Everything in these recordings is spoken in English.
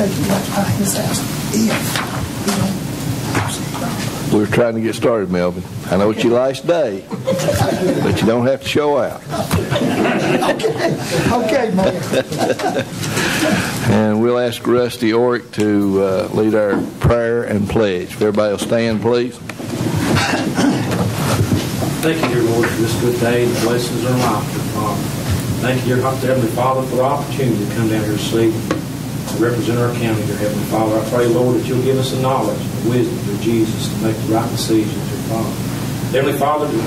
take it by his house if he don't. We're trying to get started, Melvin. I know it's your last day, but you don't have to show out. Okay, Mayor. And we'll ask Rusty Orick to lead our prayer and pledge. If everybody will stand, please. Thank you, dear Lord, for this good day and the blessings of our life, dear Father. Thank you, dear Heavenly Father, for the opportunity to come down here to sleep to represent our county, dear Heavenly Father. I pray, Lord, that you'll give us the knowledge and the wisdom through Jesus to make the right decisions, dear Father. Heavenly Father, that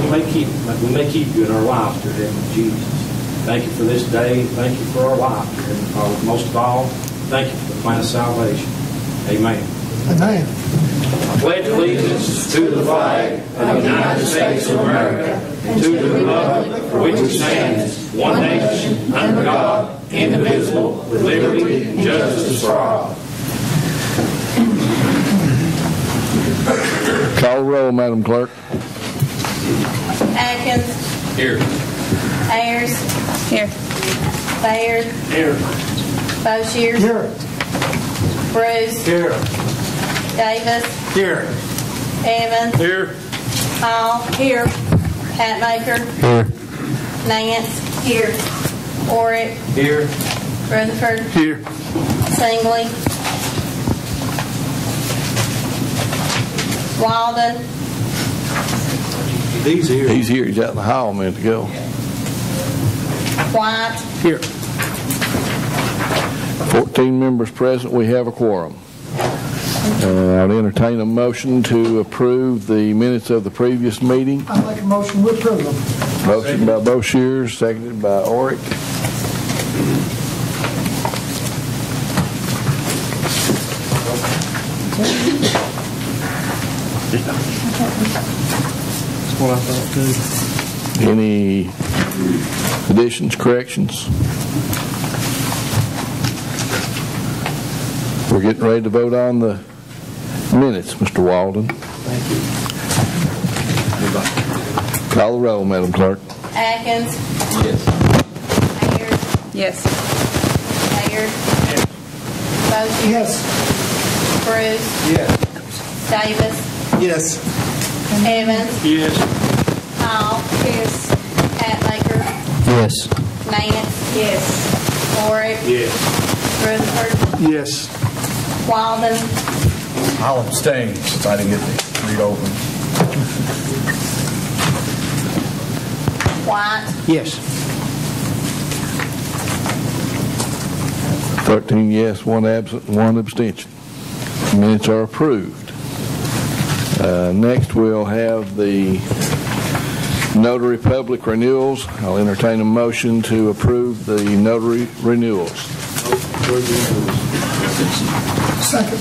we may keep you in our lives, dear Heavenly Jesus. Thank you for this day. Thank you for our life, dear Heavenly Father. Most of all, thank you for the plan of salvation. Amen. Amen. I pledge allegiance to the flag of the United States of America and to the republic for which it stands, one nation, under God, indivisible, with liberty and justice for all. Call the roll, Madam Clerk. Atkins. Here. Ayers. Here. Bayard. Here. Boshiers. Here. Bruce. Here. Davis. Here. Evans. Here. Hall. Here. Hatmaker. Here. Nance. Here. Orick. Here. Rutherford. Here. Singley. Walden. He's here. He's here. He's out in the hall a minute ago. White. Here. 14 members present. We have a quorum. I'd entertain a motion to approve the minutes of the previous meeting. I make a motion we approve them. Motion by Boshiers, seconded by Orick. That's what I thought too. Any additions, corrections? We're getting ready to vote on the minutes, Mr. Walden. Thank you. Call the roll, Madam Clerk. Atkins. Yes. Ayers. Yes. Bayard. Boshiers. Yes. Bruce. Yes. Davis. Yes. Evans. Yes. Hall. Yes. Hatmaker. Yes. Nance. Yes. Orick. Yes. Rutherford. Yes. Walden. I'll abstain since I didn't get to read over them. White. Yes. 13 yes, 1 absent, 1 abstention. Minutes are approved. Next, we'll have the notary public renewals. I'll entertain a motion to approve the notary renewals. Second.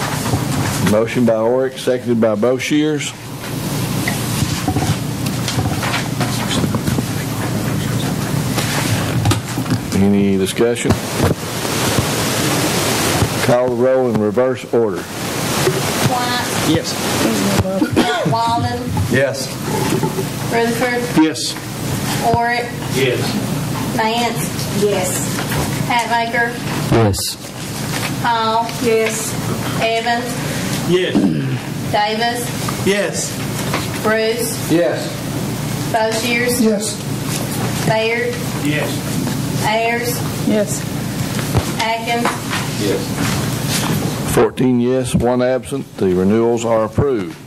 Motion by Orick, seconded by Boshiers. Any discussion? Call the roll in reverse order. White. Yes. Walden. Yes. Rutherford. Yes. Orick. Yes. Nance. Yes. Hatmaker. Yes. Hall. Yes. Evans. Yes. Davis. Yes. Bruce. Yes. Boshiers. Yes. Bayard. Yes. Ayers. Yes. Atkins. Yes. 14 yes, 1 absent. The renewals are approved.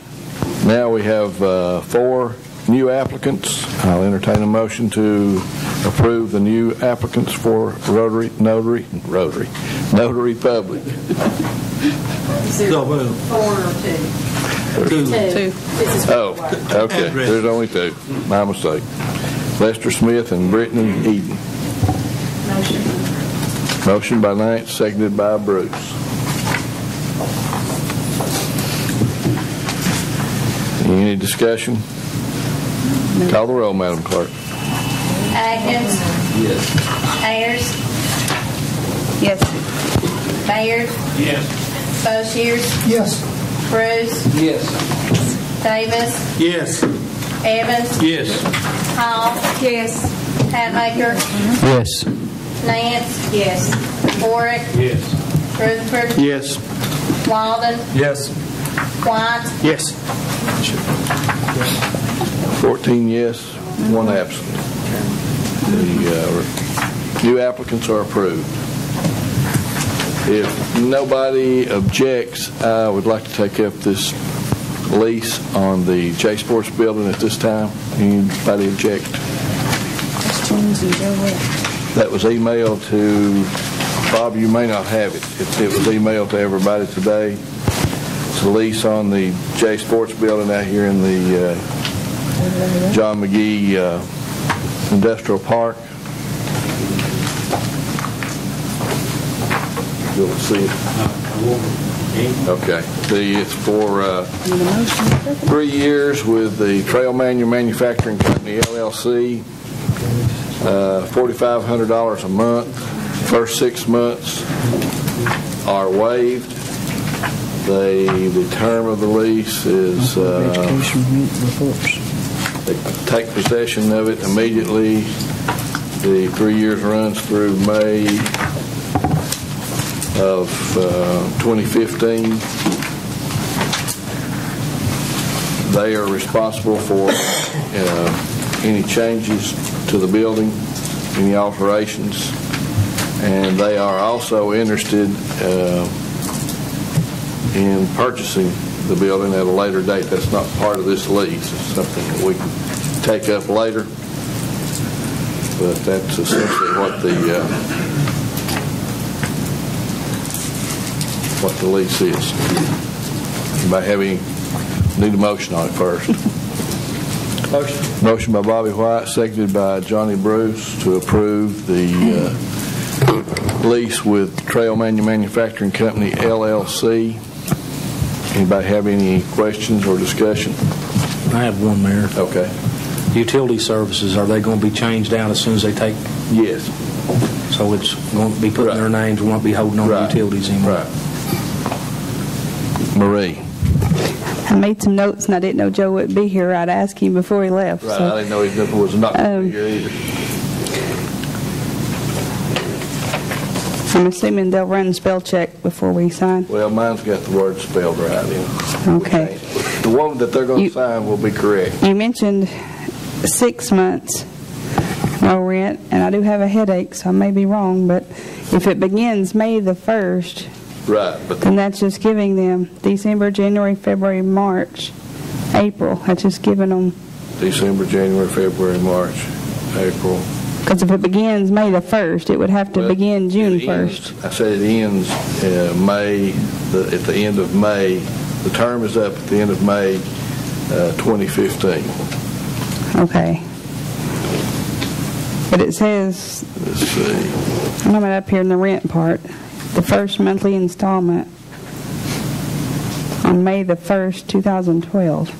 Now we have 4 new applicants. I'll entertain a motion to approve the new applicants for notary public. Is there 4 or 2? 2. Oh, okay. There's only 2. My mistake. Lester Smith and Brittany Eden. Motion. Motion by Nance, seconded by Bruce. Any discussion? No. Call the roll, Madam Clerk. Atkins. Yes. Ayers. Yes. Bayard. Yes. Boshiers. Yes. Bruce. Yes. Davis. Yes. Evans. Yes. Hall. Yes. Hatmaker. Yes. Nance. Yes. Orick. Yes. Rutherford, Yes. Walden, Yes. White, Yes. 14 yes, 1 absent. The new applicants are approved. If nobody objects, I would like to take up this lease on the J Sports building at this time. Anybody object? Questions and Joe Wood. That was emailed to, Bob, you may not have it. It was emailed to everybody today. It's a lease on the J Sports building out here in the John McGee Industrial Park. You'll see it. Okay. It's for 3 years with the Trail Manufacturing Company, LLC. $4,500 a month. First 6 months are waived. The term of the lease is they take possession of it immediately. The 3 years runs through May of 2015. They are responsible for any changes to the building, any alterations, and they are also interested in purchasing the building at a later date. That's not part of this lease. It's something that we can take up later, but that's essentially what the lease is. Anybody need a motion on it first? Motion by Bobby White, seconded by Johnny Bruce to approve the lease with Trail Manufacturing Company, LLC. Anybody have any questions or discussion? I have one, Mayor. Okay. Utility services, are they going to be changed out as soon as they take? Yes. So it's going to be put in their names, we won't be holding on to utilities anymore? Right. Marie. I made some notes and I didn't know Joe would be here. I'd ask him before he left. Right. So. I didn't know he was not going to be here either. I'm assuming they'll run spell check before we sign. Well, mine's got the word spelled right in. Okay. The one that they're going to sign will be correct. You mentioned 6 months no rent, and I do have a headache, so I may be wrong, but if it begins May the 1st, right, but then that's just giving them December, January, February, March, April. That's just giving them. December, January, February, March, April. Because if it begins May the 1st, it would have to begin June 1st. I said it ends May, at the end of May. The term is up at the end of May 2015. Okay. But it says, Let's see. I'm not up here in the rent part, the first monthly installment on May the 1st, 2012.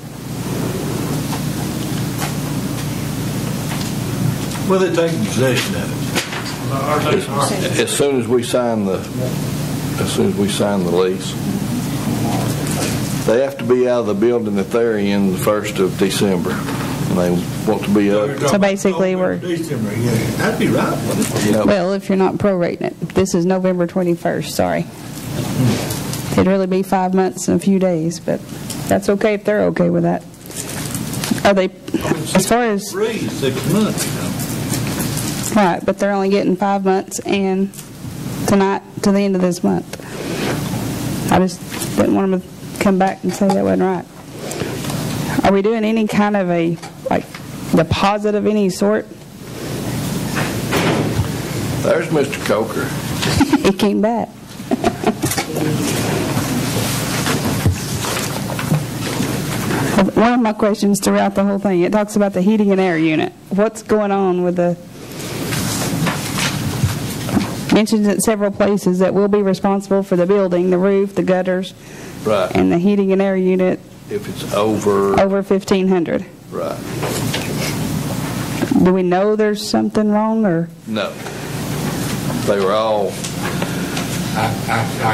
Well, they're taking possession of it. As soon as we sign the lease, they have to be out of the building that they're in the 1st of December, and they want to be up. So basically we're, December, yeah. That'd be right, wouldn't it? well, if you're not prorating it. This is November 21st, sorry. It'd really be 5 months and a few days, but that's okay if they're okay with that. Are they, as far as, 6 months, you know. right, but they're only getting 5 months and tonight to the end of this month. I just didn't want them to come back and say that wasn't right. Are we doing any kind of a, like, deposit of any sort? There's Mr. Coker. He came back. One of my questions throughout the whole thing, it talks about the heating and air unit. What's going on with the, mentions at several places that we'll be responsible for the building, the roof, the gutters, Right. and the heating and air unit If it's over. over 1,500. Right. Do we know there's something wrong, or? No. They were all. I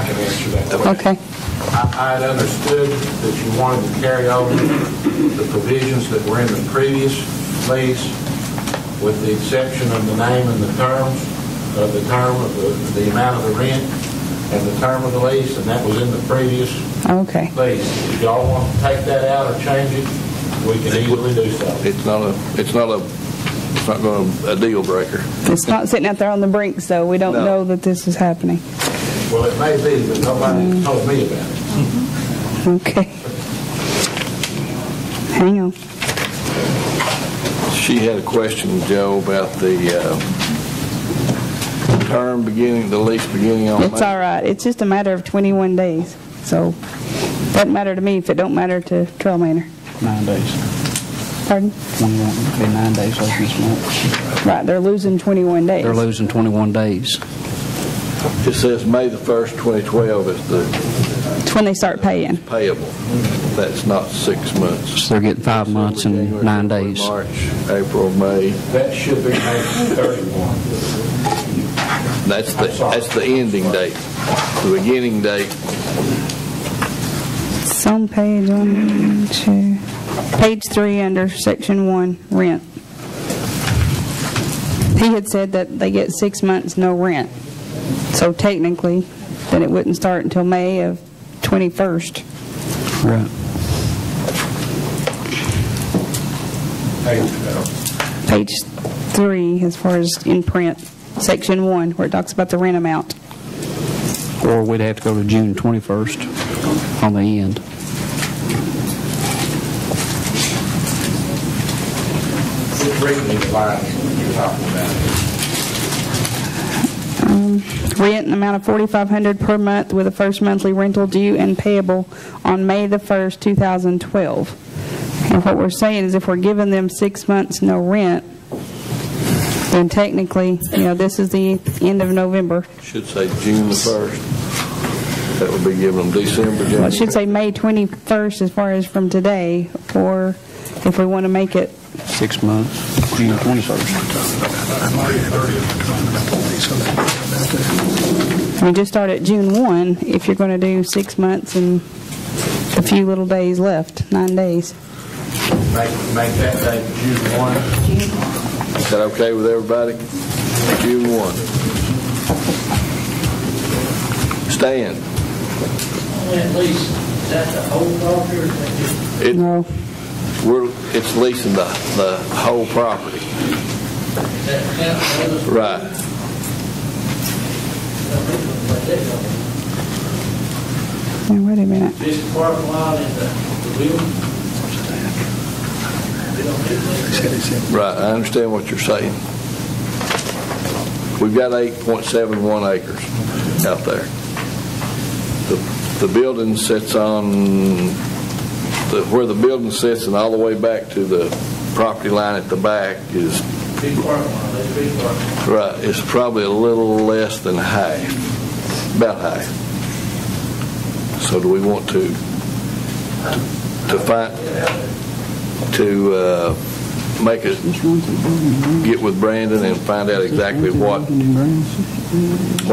can answer that question. Okay. I had understood that you wanted to carry over the provisions that were in the previous lease, with the exception of the name and the terms of the term of the amount of the rent, and the term of the lease, and that was in the previous Okay. lease. If y'all want to take that out or change it, we can easily do so. It's not going to a deal breaker. It's not sitting out there on the brink, so we don't No. know that this is happening. Well, it may be, but nobody told me about it. Okay. Hang on. She had a question, Joe, about the term beginning, the lease beginning on It's May. all right. It's just a matter of 21 days. So, doesn't matter to me if it don't matter to Trail Manor. 9 days. Pardon? 21, it'll be 9 days left this month. Right, they're losing 21 days. They're losing 21 days. It says May the 1st, 2012 is the It's when they start paying. payable. That's not 6 months. So they're getting 5 months and January, 9 February, days. March, April, May. That should be May 31. That's the ending date. The beginning date, It's on page 3 under section 1, rent. He had said that they get 6 months, no rent. So technically, then it wouldn't start until May of 21st. Right. Page 3, as far as in print, section 1, where it talks about the rent amount. Or we'd have to go to June 21st on the end. Read me the line you're talking about. Rent in the amount of $4,500 per month with the first monthly rental due and payable on May the 1st, 2012. And what we're saying is if we're giving them 6 months no rent, then technically, this is the end of November. should say June the 1st. That would be giving them December, Well, January. it should say May 21st as far as from today, or if we want to make it 6 months, June 21st. just start at June 1 if you're going to do 6 months and a few little days left, 9 days. Make that date June 1. Is that okay with everybody? June 1. Stan? At least, is that the whole property or is that just No. It's leasing the whole property. that count? Right. Now, wait a minute. This parking lot and the building? Right, I understand what you're saying. We've got 8.71 acres out there. The building sits on, where the building sits and all the way back to the property line at the back is, Big parking lot, that's a big parking lot. right, it's probably a little less than half, about half. So do we want to make it, get with Brandon and find out exactly what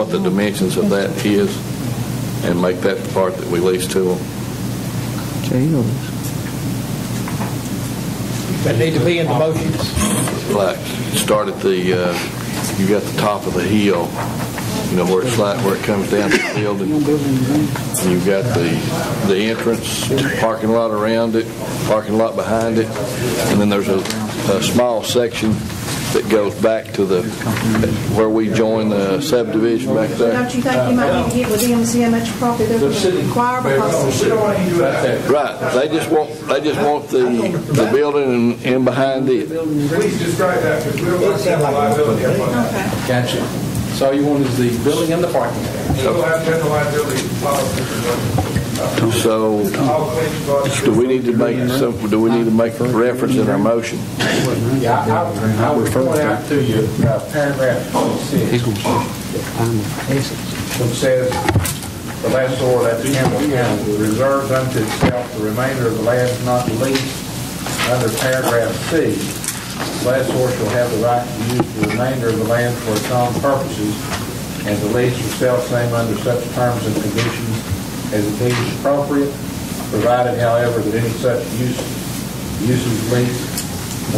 the dimensions of that is and make that the part that we lease to them? That need to be in the motions. Like, start at the, you got the top of the hill, where it's like, where it comes down to the building. And you've got the entrance, parking lot around it, parking lot behind it, and then there's a small section that goes back to where we join the subdivision back there. Don't you think you might need to get with them and see how much property they're going to require? Because Right, they just want the building and in behind it. Please describe that, because we don't want to have liability up on that. Gotcha. So all you want is the building and the parking lot. We'll have general liability policy. So, do we need to make a reference in our motion? Yeah, I would point out to you paragraph 26, which says, the lessor, that's Campbell County, reserves unto itself the remainder of the land not leased under paragraph C. The lessor shall have the right to use the remainder of the land for its own purposes, and the lease or sell same under such terms and conditions as it deems appropriate, provided, however, that any such usage, lease,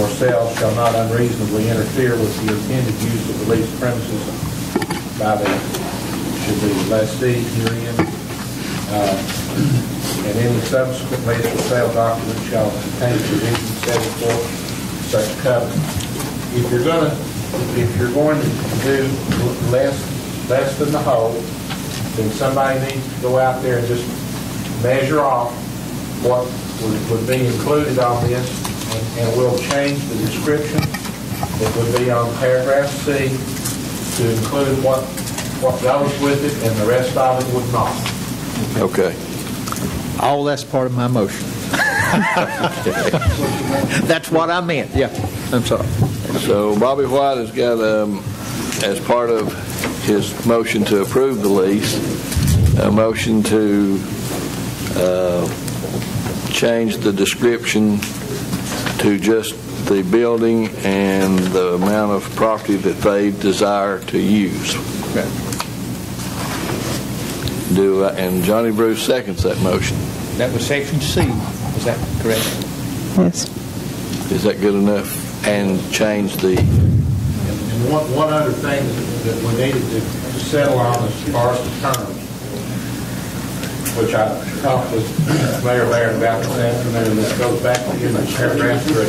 or sale shall not unreasonably interfere with the intended use of the leased premises by the should be the lessee herein. And any subsequent lease or sale document shall contain provisions setting forth such covenant. If you're going to do less than the whole, then somebody needs to go out there and just measure off what would be included on this, and we'll change the description. It would be on paragraph C to include what goes with it, and the rest of it would not. Okay. All that's part of my motion. That's what I meant, yeah. I'm sorry. So Bobby White has got, as part of his motion to approve the lease, a motion to change the description to just the building and the amount of property that they desire to use. Okay. And Johnny Bruce seconds that motion. That was section C, is that correct? Yes. Is that good enough? And change the... And one other thing that we needed to settle on as far as the terms, which I talked with Mayor Laird about this afternoon, that goes back to paragraph 3,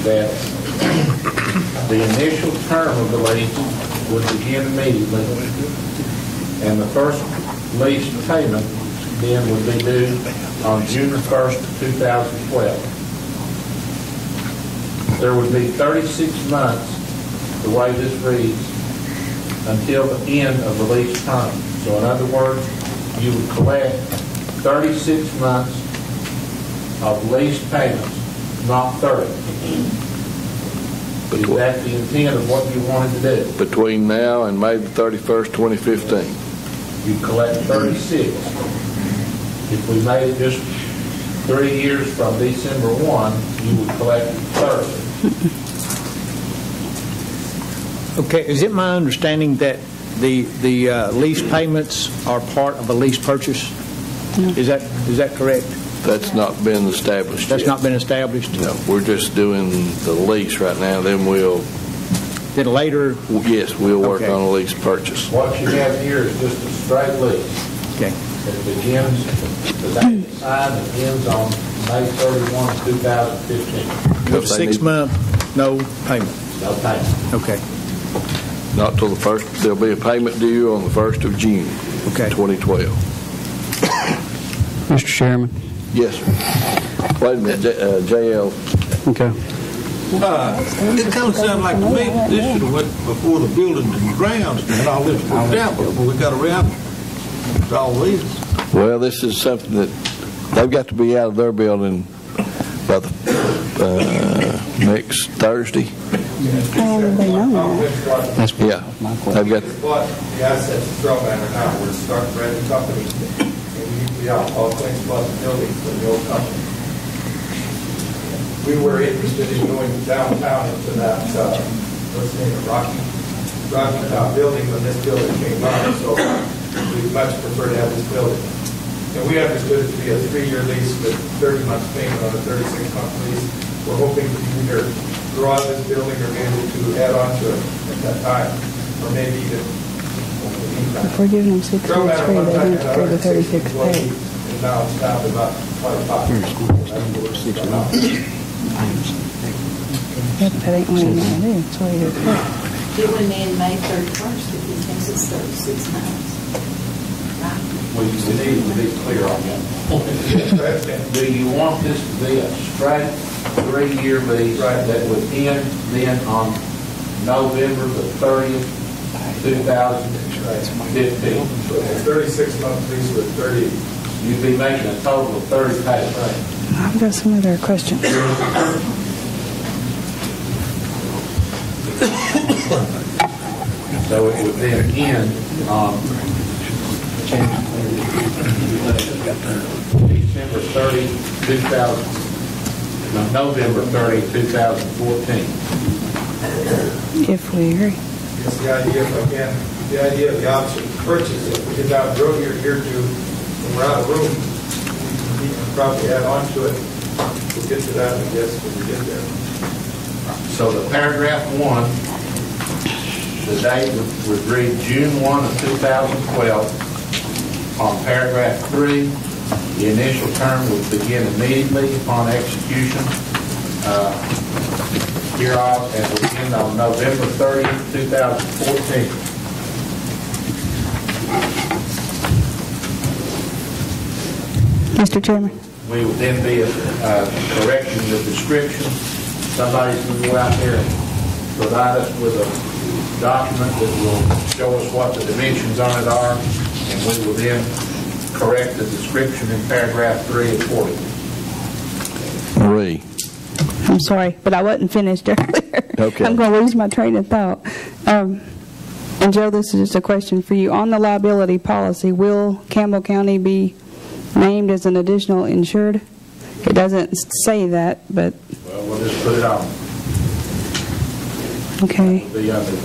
that the initial term of the lease would begin immediately, and the first lease payment then would be due on June 1st, 2012. There would be 36 months, the way this reads, until the end of the lease term. So in other words, you would collect 36 months of lease payments, not 30. Is that the intent of what you wanted to do? Between now and May the 31st, 2015. You collect 36. If we made it just 3 years from December 1, you would collect 30. Okay, is it my understanding that the lease payments are part of a lease purchase? No. Is that correct? That's not been established That's yet. not been established? No, we're just doing the lease right now. Then we'll... Then later... Yes, we'll work Okay. on a lease purchase. What you have here is just a straight lease. Okay. It begins, the date it's signed, it ends on May 31, 2015. With 6 month, no payment? No payment. Okay. Not till the first. There'll be a payment due on the 1st of June, Okay. 2012. Mr. Chairman. Yes, sir. Wait a minute, JL. Okay. It kind of sounds like to me that this should have went before the building and grounds and all this worked out before we got around to all these. Well, this is something that they've got to be out of their building by the next Thursday. How would they know that? That's Yeah, they've got. But the assets of Trail Banner now, we're starting a brand new company, and we need to be out all things plus the building for the old company. We were interested in going downtown into that, what's the name of Rocky building when this building came out, so we'd much prefer to have this building. And we understood it to be a 3-year lease with 30 months payment on a 36-month lease. We're hoping to either draw this building or be able to add on to it at that time, or maybe even over the meantime. If we're giving them 6 months free, they need to pay the 36 pay. And now it's down to about 25. That ain't what you're going to do. That's what you're going to It would end May 31st if he thinks it's 36 months. We need to be clear on that. Do you want this to be a straight 3-year lease that would end then on November the 30th, 2015? 36-month lease with 30. You'd be making a total of 30 payments. I've got some other questions. So it would then end on December 30, 2000, no, November 30, 2014. If we agree. It's the idea, again, the idea of the option to purchase it. We get down the road here to, when we're out of room, we can probably add on to it. We'll get to that, I guess, when we get there. So the paragraph 1 The date would read June 1 of 2012. On paragraph 3, the initial term would begin immediately upon execution hereof and would end on November 30th, 2014. Mr. Chairman. We would then be correcting the description. Somebody's going to go out there and provide us with a document that will show us what the dimensions on it are, and we will then correct the description in paragraph 3 accordingly. Marie. I'm sorry, but I wasn't finished earlier. Okay. I'm going to lose my train of thought. And Joe, this is just a question for you. On the liability policy, will Campbell County be named as an additional insured? It doesn't say that, but... Well, we'll just put it on. Okay. The other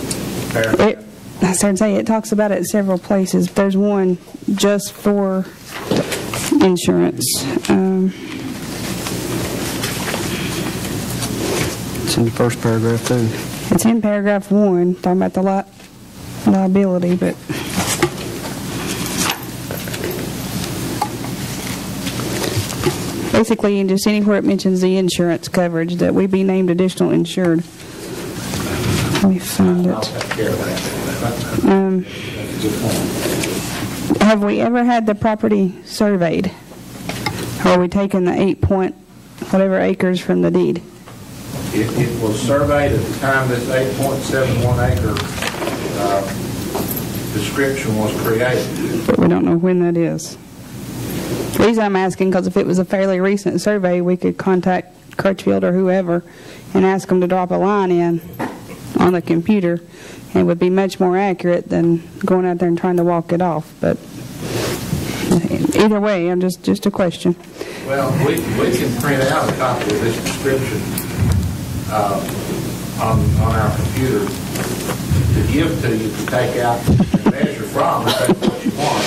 paragraph. I started saying it talks about it several places. There's one just for insurance. It's in the first paragraph, too. It's in paragraph 1, talking about the liability, but... Basically, and just anywhere it mentions the insurance coverage, that we be named additional insured. Let me find it. Have we ever had the property surveyed? Or are we taking the 8-point-whatever acres from the deed? It was surveyed at the time this 8.71 acre description was created. But we don't know when that is. The reason I'm asking, because if it was a fairly recent survey, we could contact Crutchfield or whoever and ask them to drop a line in on the computer, and it would be much more accurate than going out there and trying to walk it off. But either way, I'm just a question. Well, we can print out a copy of this description on our computer to give to you to take out and measure from if that's what you want.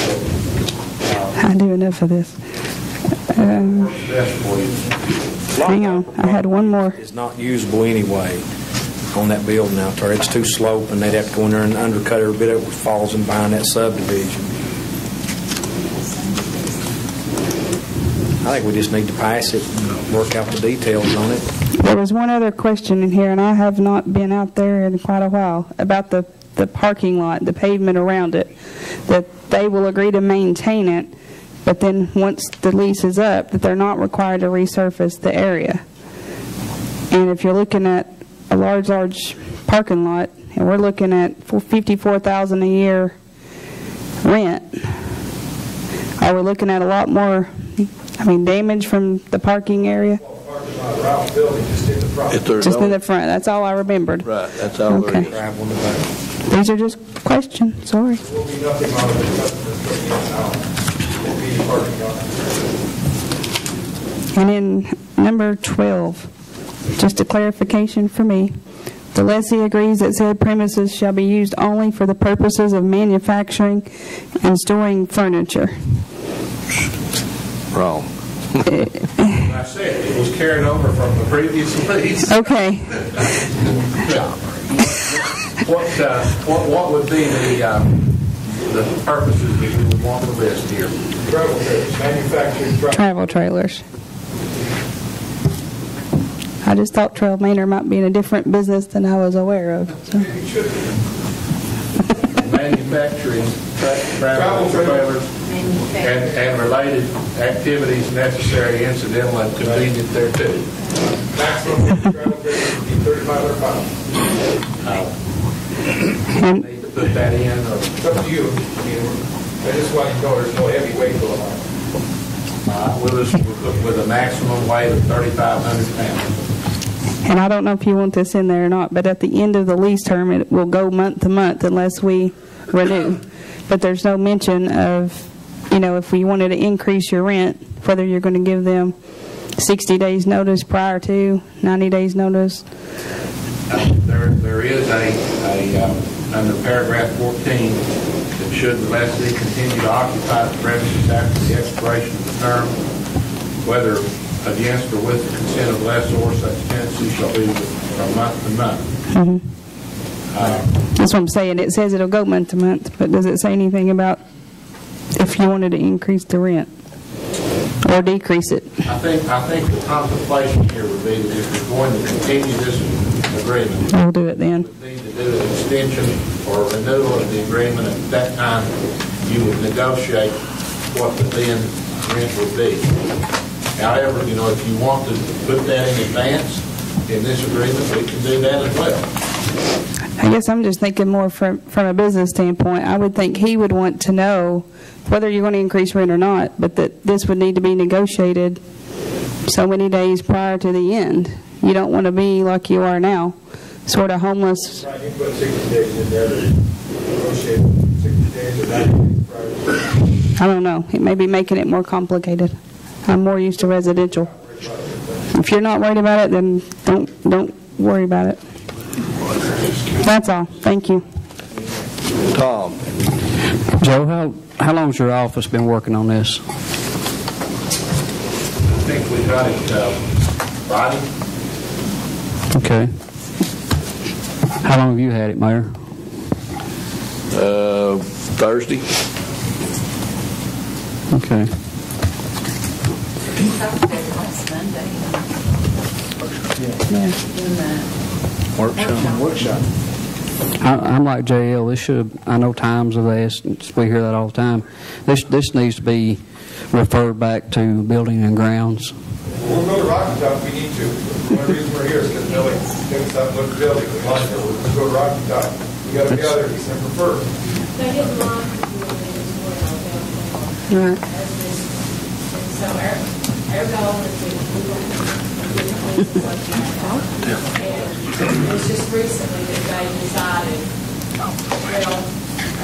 I do enough of this. Works best for you. Hang on, I had one more. It's not usable anyway on that building out there. It's too slope, and they'd have to go in there and undercut every bit of it falls in behind that subdivision. I think we just need to pass it and work out the details on it. There was one other question in here, and I have not been out there in quite a while, about the parking lot, the pavement around it, that they will agree to maintain it, but then once the lease is up, that they're not required to resurface the area. And if you're looking at a large parking lot, and we're looking at $54,000 a year rent, are we looking at a lot more, damage from the parking area? Around the building, just in the front. Just in the front. That's all I remembered. Right, that's all there is. These are just questions. Sorry. There will be nothing on the customers putting in now. There'll be parking lot. And in number 12, just a clarification for me. The lessee agrees that said premises shall be used only for the purposes of manufacturing and storing furniture. Wrong. I said it was carried over from the previous lease. Okay. What would be the purposes that we would want to list here? Travel trailers, manufactured Travel trailers. I just thought Trail Manor might be in a different business than I was aware of. So. Manufacturing travel trailers and related activities necessary, incidental, and convenient thereto. Maximum travel trailers would be 3,500 pounds. Need to put that in, or it's up to you. I just want you to know there's no heavy weight going on. With a maximum weight of 3,500 pounds. And I don't know if you want this in there or not, but at the end of the lease term, it will go month to month unless we renew. But there's no mention of, if we wanted to increase your rent, whether you're going to give them 60 days notice prior to, 90 days notice. There is a under paragraph 14, that should the lessee continue to occupy the premises after the expiration of the term, whether against or with the consent of the lessor, such tenancy shall be from month to month. Mm-hmm. That's what I'm saying. It says it'll go month to month, but does it say anything about if you wanted to increase the rent or decrease it? I think the contemplation here would be that if you're going to continue this agreement, We'll do it then. you would need to do an extension or renewal of the agreement. At that time, you would negotiate what the then rent would be. However, if you want to put that in advance in this agreement, we can do that as well. I guess I'm just thinking more from a business standpoint. I would think he would want to know whether you're going to increase rent or not, but that this would need to be negotiated so many days prior to the end. You don't want to be like you are now, sort of homeless. Right, you put 60 days in there to negotiate 60 days or 90 days prior. I don't know. It may be making it more complicated. I'm more used to residential. If you're not worried about it, then don't worry about it. That's all. Thank you. Tom? Joe, how long's your office been working on this? I think we got it Friday. Okay. How long have you had it, Mayor? Thursday. Okay. Last Monday. Yeah. Workshop. I'm like JL. This should. I know times of this. We hear that all the time. This needs to be referred back to building and grounds. We'll go to Rocky Top if we need to. The only reason we're here is because Billy thinks I'm looking at building. We'll go to Rocky Top. We got to be out there December 1st. Right. So our goal is to and it's just recently that they decided, well,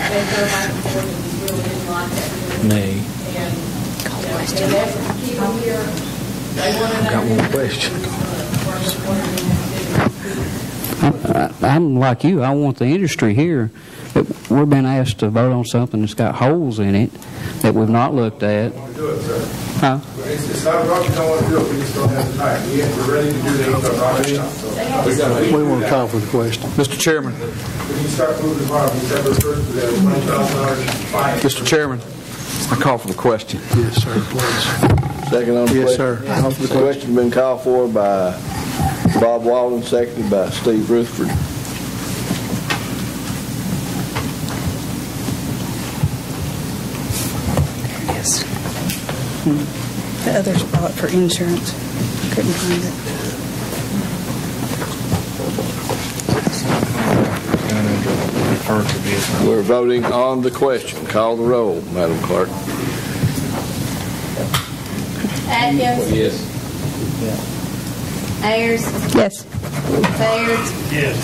they go back and forth and we really didn't like that. Nay. And, and that's keep them here. They want to know. Got one question. I'm like you. I want the industry here, but we're being asked to vote on something that's got holes in it that we've not looked at. We want to do it, sir. Huh? It's not about we don't want to do it. We just don't have the time. We're ready to do the Rocky Top. So We want to call for the question. Mr. Chairman. we can start moving tomorrow, December 1st, with that $20,000 fine. Mr. Chairman, I call for the question. Yes, sir, please. Second on the Yes, question. sir. Call for the The question's been called for by Bob Walden, seconded by Steve Rutherford. Yes. The other spot for insurance. Couldn't find it. We're voting on the question. Call the roll, Madam Clerk. Atkins? Yes. Ayers? Yes. Bayard? Yes.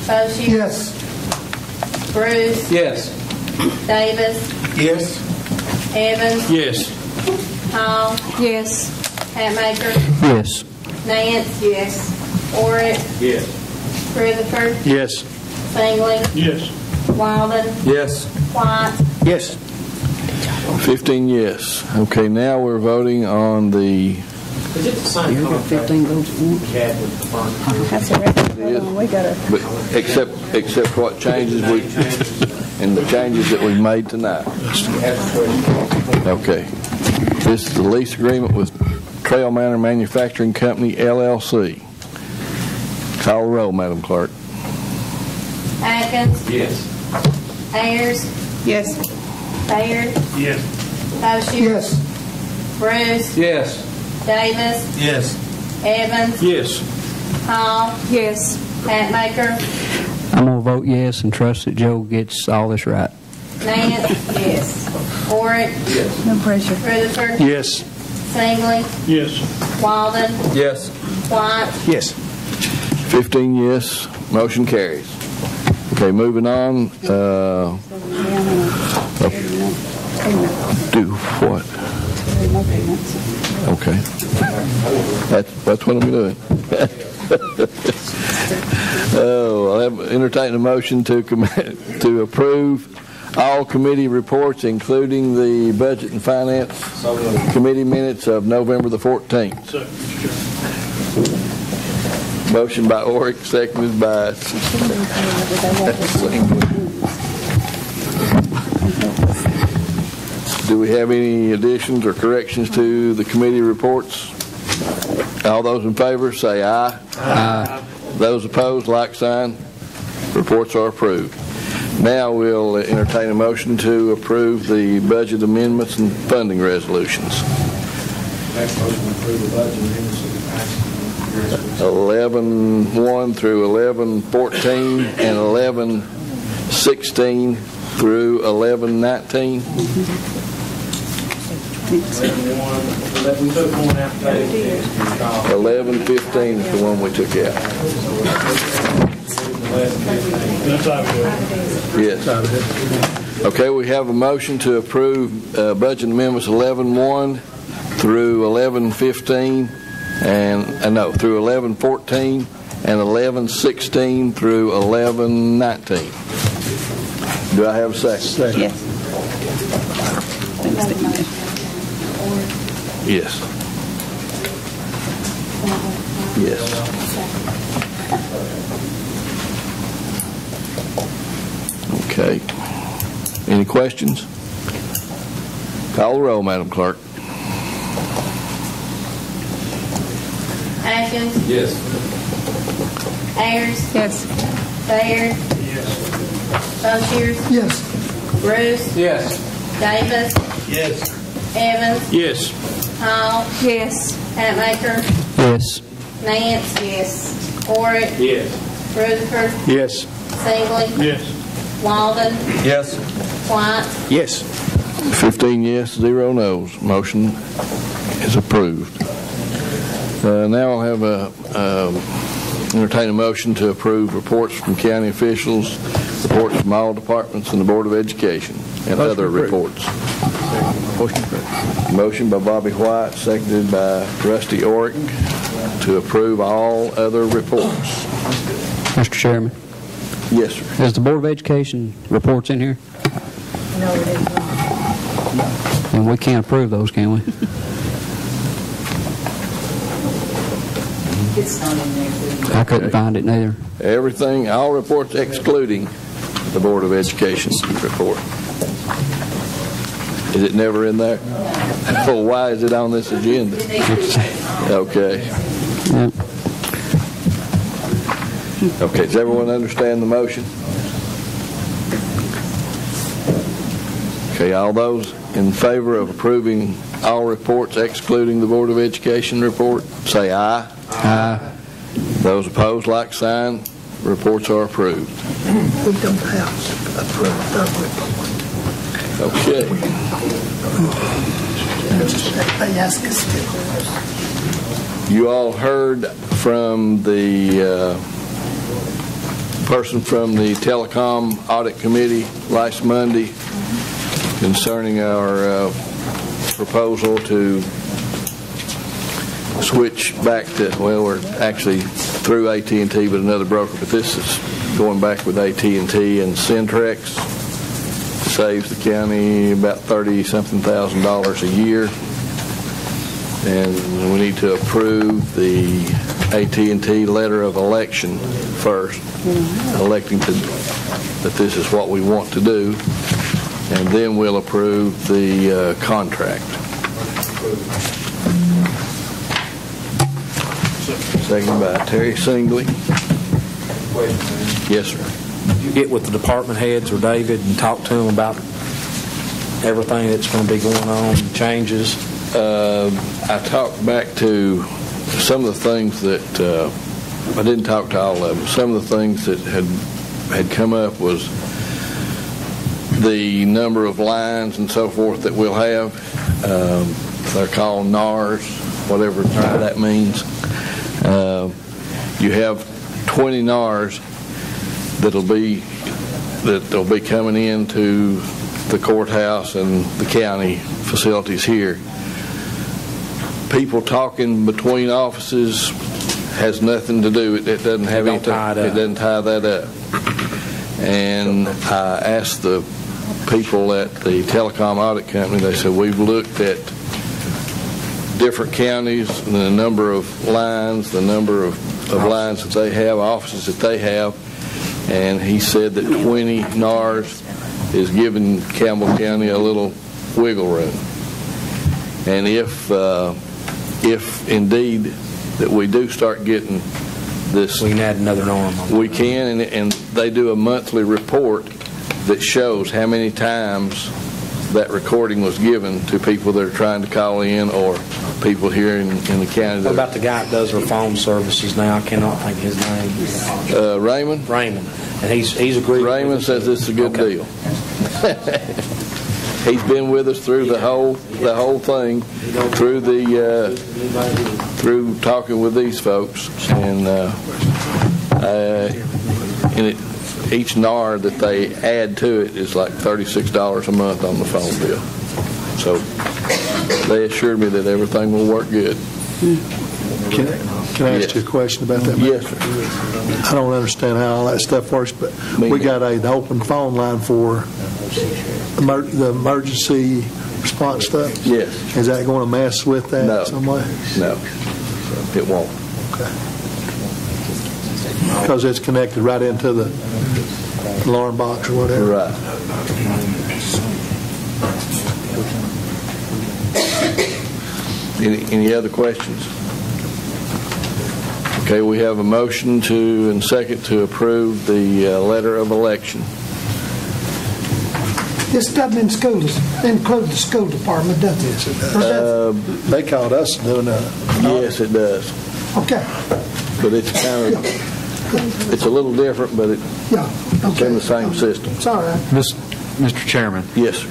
Boshier? Yes. Bruce? Yes. Davis? Yes. Evans? Yes. Hall? Yes. Hatmaker? Yes. Nance? Yes. Orrick? Yes. Rutherford? Yes. Singley? Yes. Walden? Yes. White? Yes. 15 yes. Okay, now we're voting on the... Is it the same contract 15 votes for we had with the furniture? That's a record. Hold on, we got to. But except what changes we... and the changes that we've made tonight. Okay. This is the lease agreement with Trail Manor Manufacturing Company, LLC. Call the roll, Madam Clerk. Atkins? Yes. Ayers? Yes. Bayard? Yes. Boshier? Yes. Bruce? Yes. Davis? Yes. Evans? Yes. Hall? Yes. Hatmaker? I'm going to vote yes and trust that Joe gets all this right. Nance? Yes. Orrick? Yes. No pressure. Rutherford? Yes. Singley? Yes. Walden? Yes. White? Yes. 15 yes. Motion carries. Okay, moving on. Do what? Okay. That's what I'm doing. I'll entertain a motion to approve all committee reports, including the Budget and Finance Committee minutes of November the 14th. Motion by Oric, seconded by Singley. Do we have any additions or corrections to the committee reports? All those in favor say aye. Aye. Those opposed, like sign. Reports are approved. Now we'll entertain a motion to approve the budget amendments and funding resolutions. Next motion to approve the budget amendments of the past. 11-1 through 11-14 and 11-16 through 11-19. We took one out today. 11-15 is the one we took out. Yes. Okay, we have a motion to approve budget amendments 11-1 through 11-15 and through 11-14 and 11-16 through 11-19. Do I have a second? Yes. Yes. Yes. Okay. Any questions? Call the roll, Madam Clerk. Atkins? Yes. Ayers? Yes. Baird? Yes. Bushiers? Yes. Bruce? Yes. Davis? Yes. Evans? Yes. Hall? Yes. Hatmaker? Yes. Nance? Yes. Orrick? Yes. Rutherford? Yes. Singley? Yes. Walden? Yes. White? Yes. 15 yes, 0 no's. Motion is approved. Now I'll have entertain a motion to approve reports from county officials, reports from all departments and the Board of Education, and Motion other approved. reports. Motion approved. Motion by Bobby White, seconded by Rusty Oric, to approve all other reports. Mr. Chairman, Yes, sir. is the Board of Education reports in here? No, it is not. And we can't approve those, can we? It's not in there. I couldn't find it neither. Everything, all reports excluding the Board of Education's report. Is it never in there? Well, why is it on this agenda? Okay. Yep. Okay, does everyone understand the motion? Okay, all those in favor of approving all reports excluding the Board of Education report, say aye. Aye. Those opposed, like sign. Reports are approved. We don't have to approve the report. Okay. They ask us to. You all heard from the person from the Telecom Audit Committee last Monday concerning our proposal to switch back to, well, we're actually through AT&T, but another broker, but this is going back with AT&T and Centrex. Saves the county about $30-something thousand a year. And we need to approve the AT&T letter of election first, electing that this is what we want to do, and then we'll approve the contract. Second by Terry Singley. Yes, sir. You get with the department heads or David and talk to them about everything that's going to be going on, changes? I talked back to some of the things that I didn't talk to all of them. Some of the things that had come up was the number of lines and so forth that we'll have. They're called NARs, whatever that means. You have 20 NARs that'll be coming into the courthouse and the county facilities here. People talking between offices has nothing to do. It doesn't have anything. It doesn't tie that up. And I asked the people at the Telecom Audit Company. They said we've looked at different counties, the number of lines, the number of of lines that they have, offices that they have, and he said that 20 NARS is giving Campbell County a little wiggle room. And if indeed that we do start getting this, We can add another arm on. we can, and they do a monthly report that shows how many times that recording was given to people that are trying to call in or people here in the county. What about the guy that does our phone services now? I cannot think of his name. Raymond? Raymond. And he's agreed. Raymond says this is a good deal. He's been with us through the whole thing, through talking with these folks, and each NAR that they add to it is like $36 a month on the phone bill. So they assured me that everything will work good. Can I ask you a question about that? Yes, sir. I don't understand how all that stuff works, but we got an open phone line for the emergency response stuff. Yes. Is that going to mess with that No. in some way? No, it won't. Okay. Because it's connected right into the alarm box or whatever. Right. Any other questions? Okay, we have a motion and second to approve the letter of election. This doesn't include the school department, does it? They called us doing that. Yes, it does. Okay. But it's it's a little different, but it's in the same system. It's all right. Mr. Chairman, Yes, sir.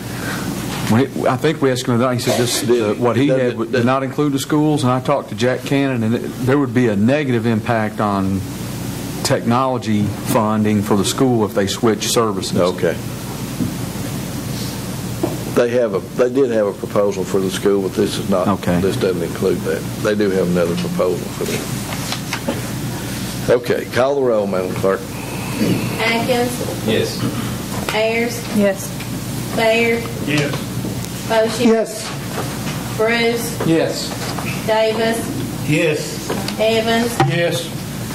I think we asked him that. He said this, what he had did not include the schools, and I talked to Jack Cannon, and there would be a negative impact on technology funding for the school if they switch services. Okay. They did have a proposal for the school, but this is not. Okay. This doesn't include that. They do have another proposal for that. Okay, call the roll, Madam Clerk. Atkins, Yes. Ayers, Yes. Baird, Yes. Bochy, Yes. Bruce, Yes. Davis, Yes. Evans, Yes.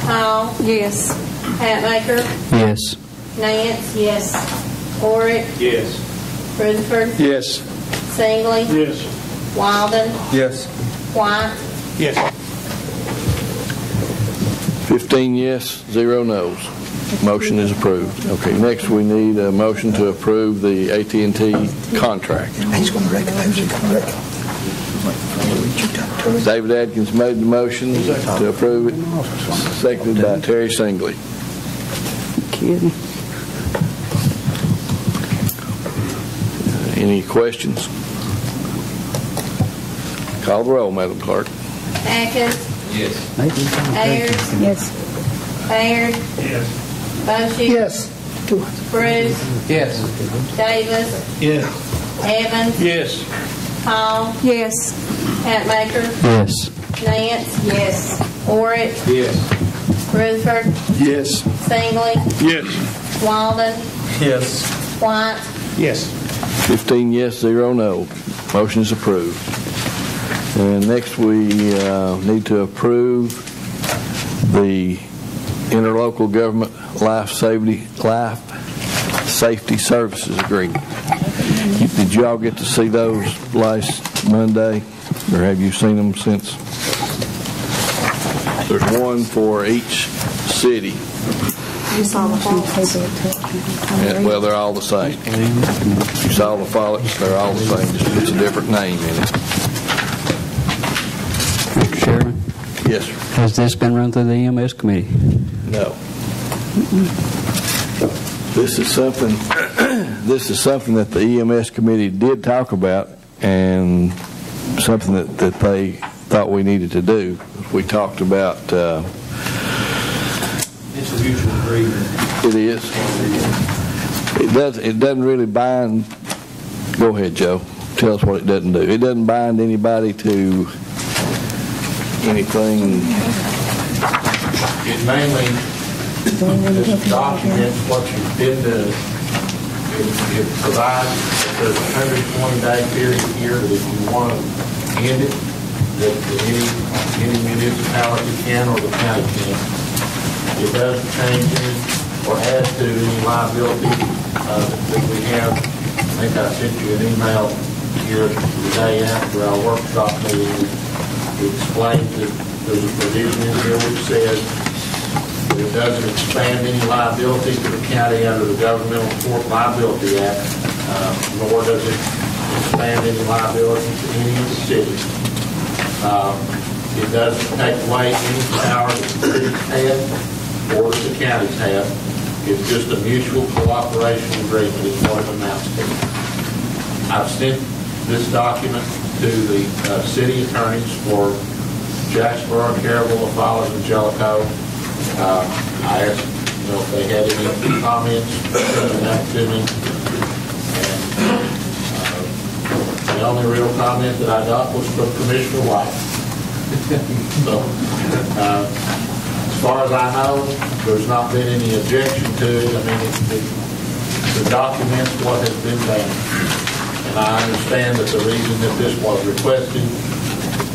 Hall, Yes. Hatmaker, Yes. Nance, Yes. Orrick, Yes. Rutherford, Yes. Singley, Yes. Walden, Yes. White, Yes. 15 yes, 0 no's. Motion is approved. Okay, next we need a motion to approve the AT&T contract. He's going to recognize you. David Adkins made the motion to approve it, seconded by Terry Singley. Kidding. Any questions? Call the roll, Madam Clerk. Atkins, Yes. Ayers, Yes. Baird, Yes. Bochy, Yes. Bruce, Yes. Davis, Yes. Evans, Yes. Hall, Yes. Hatmaker, Yes. Nance, Yes. Orrick, Yes. Rutherford, Yes. Singley, Yes. Walden, Yes. White, Yes. 15 yes, 0 no. Motion is approved. And next we need to approve the interlocal government life safety services agreement. Did you all get to see those last Monday, or have you seen them since? There's one for each city. You saw the falls. Well, they're all the same. You saw the followers, they're all the same, just puts a different name in it. Mr. Chairman, Yes, sir. has this been run through the EMS committee? No. This is something that the EMS committee did talk about, and something that they thought we needed to do. We talked about It's a mutual agreement. it is. It doesn't really bind. Go ahead, Joe. Tell us what it doesn't do. It doesn't bind anybody to anything. It mainly just documents what you've been doing. It provides that there's a 120-day period here that if you want to end it, that any municipality can or the county can. It doesn't change any or add to any liability that we have. I think I sent you an email here the day after our workshop meeting. It explains that there's a provision in here which says that it doesn't expand any liability to the county under the Governmental Tort Liability Act, nor does it expand any liability to any of the cities. It doesn't take away any power that the cities have or that the counties have. It's just a mutual cooperation agreement is what it amounts to. I've sent this document to the city attorneys for Jacksboro, Campbell, Falls, and Jellicoe. I asked if they had any comments, send that to me. And the only real comment that I got was from Commissioner White. So, as far as I know, there's not been any objection to it. I mean, it documents what has been done. And I understand that the reason that this was requested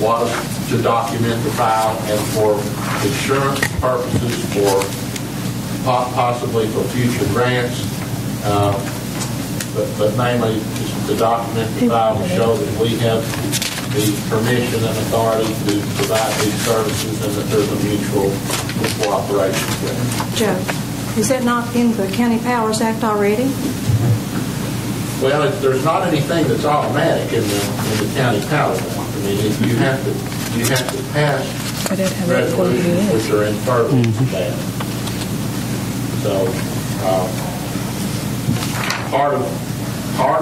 was to document the file and for insurance purposes, for possibly for future grants, but mainly just to document the file to show that we have the permission and authority to provide these services and that there's a mutual cooperation with. Joe, is that not in the County Powers Act already? Well, there's not anything that's automatic in the county powers act. I mean, you have to pass resolutions which are in furtherance of that. So, part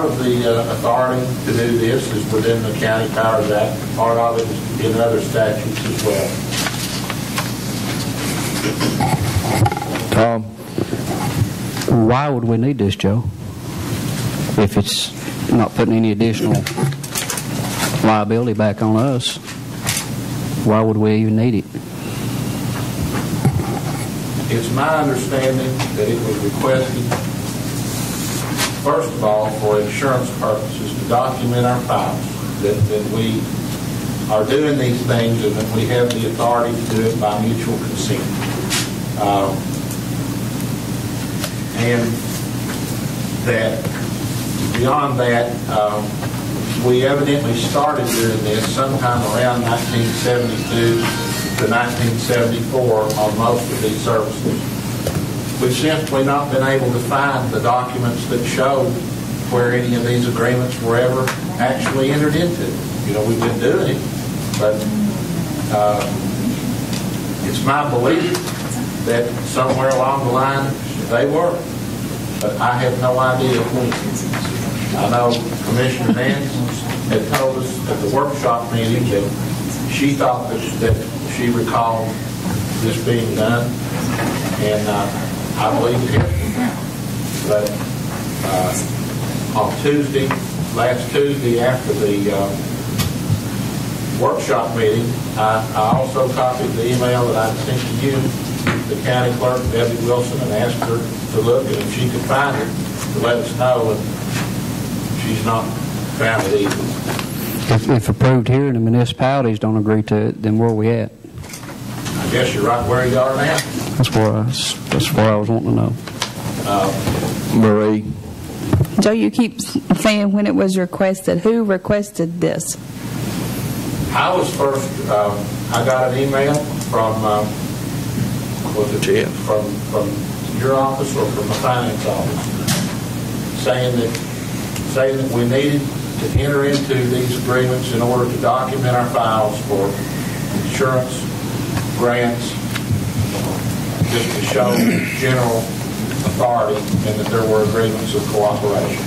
of the authority to do this is within the County Powers Act. Part of it is in other statutes as well. Tom? Why would we need this, Joe? If it's not putting any additional liability back on us, why would we even need it? It's my understanding that it was requested, first of all, for insurance purposes, to document our files, that we are doing these things and that we have the authority to do it by mutual consent. And that beyond that, we evidently started doing this sometime around 1972 to 1974 on most of these services. We've simply not been able to find the documents that show where any of these agreements were ever actually entered into. You know, we've been doing it, but it's my belief that somewhere along the line they were. But I have no idea when. I know Commissioner Nance had told us at the workshop meeting that she thought that she recalled this being done, and I believe it is. But on last Tuesday after the workshop meeting, I also copied the email that I sent to you, the county clerk, Debbie Wilson, and asked her to look, and if she could find it, to let us know, and she's not found it either. If approved here and the municipalities don't agree to it, then where are we at? I guess you're right where you are now. That's where I was wanting to know. Marie? Joe, you keep saying when it was requested. Who requested this? I was first, I got an email from, was it Jeff? From your office or from the finance office, saying that we needed to enter into these agreements in order to document our files for insurance, grants, just to show general authority and that there were agreements of cooperation.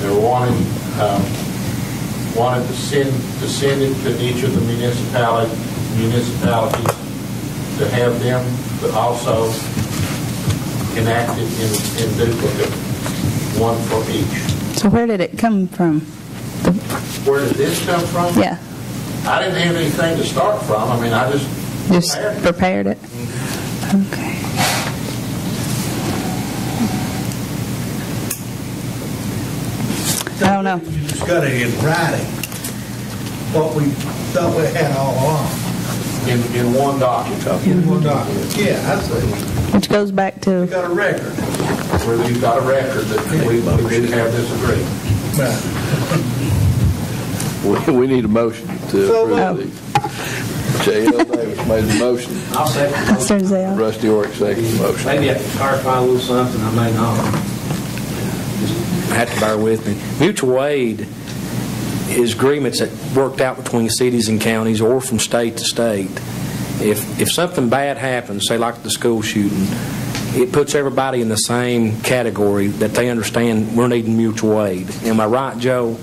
They were wanted to send it to each of the municipalities to have them also enacted in duplicate, one for each. So where did it come from? Where did this come from? Yeah. I didn't have anything to start from. I mean, I just prepared it. Okay. I don't know. You just got it in writing, what we thought we had all along. In one document. In one document. Yeah, I see. Which goes back to, We got a record. Where you've got a record that we did have this agreement. We need a motion to approve these. J.L. Davis made the motion. I'll second. Rusty Orrick seconded the motion. Maybe I can clarify a little something I may not. Just have to bear with me. Mutual aid is agreements that worked out between cities and counties or from state to state. If something bad happens, say like the school shooting, it puts everybody in the same category that they understand we're needing mutual aid. Am I right, Joe?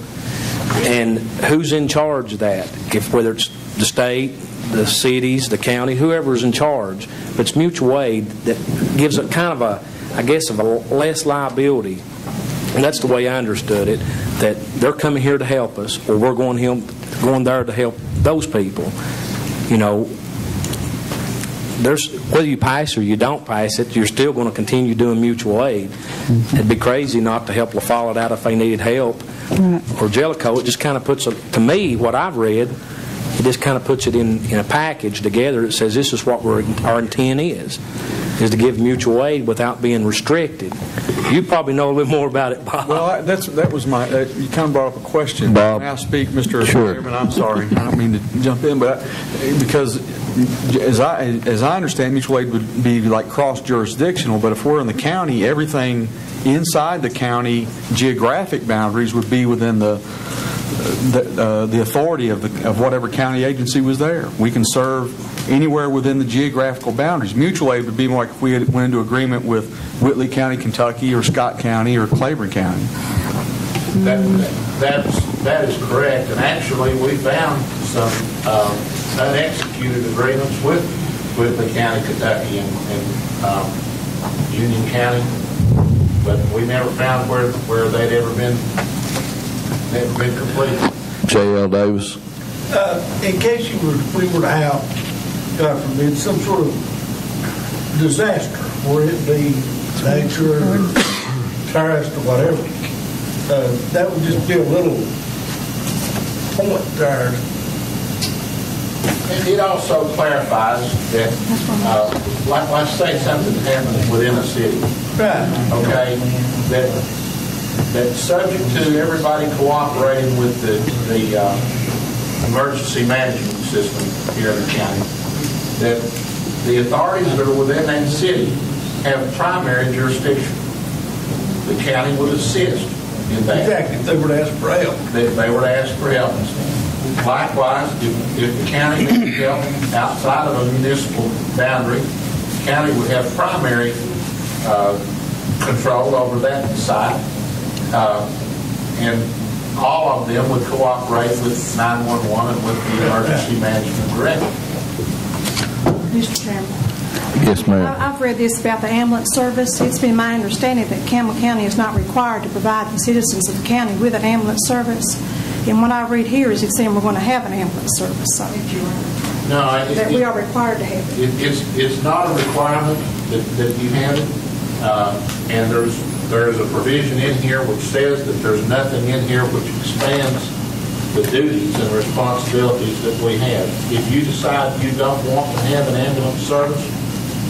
And who's in charge of that? Whether it's the state, the cities, the county, whoever's in charge. But it's mutual aid that gives it kind of a, I guess, of a less liability. And that's the way I understood it, that they're coming here to help us, or we're going there to help those people. You know, whether you pass or you don't pass it, you're still going to continue doing mutual aid. It'd be crazy not to help La Follette out if they needed help, or Jellicoe. It just kind of puts, to me, what I've read, it just kind of puts it in a package together that says this is what our intent is to give mutual aid without being restricted. You probably know a little more about it, Bob. Well, that was my, you kind of brought up a question. Bob. May I speak, Mr. Sure. Chairman? I'm sorry. I don't mean to jump in, but because as I understand, mutual aid would be like cross-jurisdictional, but if we're in the county, everything inside the county geographic boundaries would be within the authority of whatever county agency was there. We can serve anywhere within the geographical boundaries. Mutual aid would be more like if we went into agreement with Whitley County, Kentucky, or Scott County, or Claiborne County. That is correct, and actually we found some unexecuted agreements with Whitley County, Kentucky, and Union County, but we never found where they'd ever been completed. J.L. Davis. In case we were to have, God forbid, some sort of disaster, whether it be nature or terrorist or whatever, that would just be a little point there. It also clarifies that, let's say something happens within a city. Right. Okay, that subject to everybody cooperating with the emergency management system here in the county, that the authorities that are within that city have primary jurisdiction. The county would assist in that. Exactly, if they were to ask for help. If they were to ask for help. Likewise, if the county needed help outside of a municipal boundary, the county would have primary control over that site, and all of them would cooperate with 911 and with the emergency management director. Mr. Chairman. Yes, ma'am. I've read this about the ambulance service. It's been my understanding that Campbell County is not required to provide the citizens of the county with an ambulance service. And what I read here is it's saying we're going to have an ambulance service. So that we are required to have it. It's not a requirement that you have it, and there's a provision in here which says that there's nothing in here which expands the duties and responsibilities that we have. If you decide you don't want to have an ambulance service,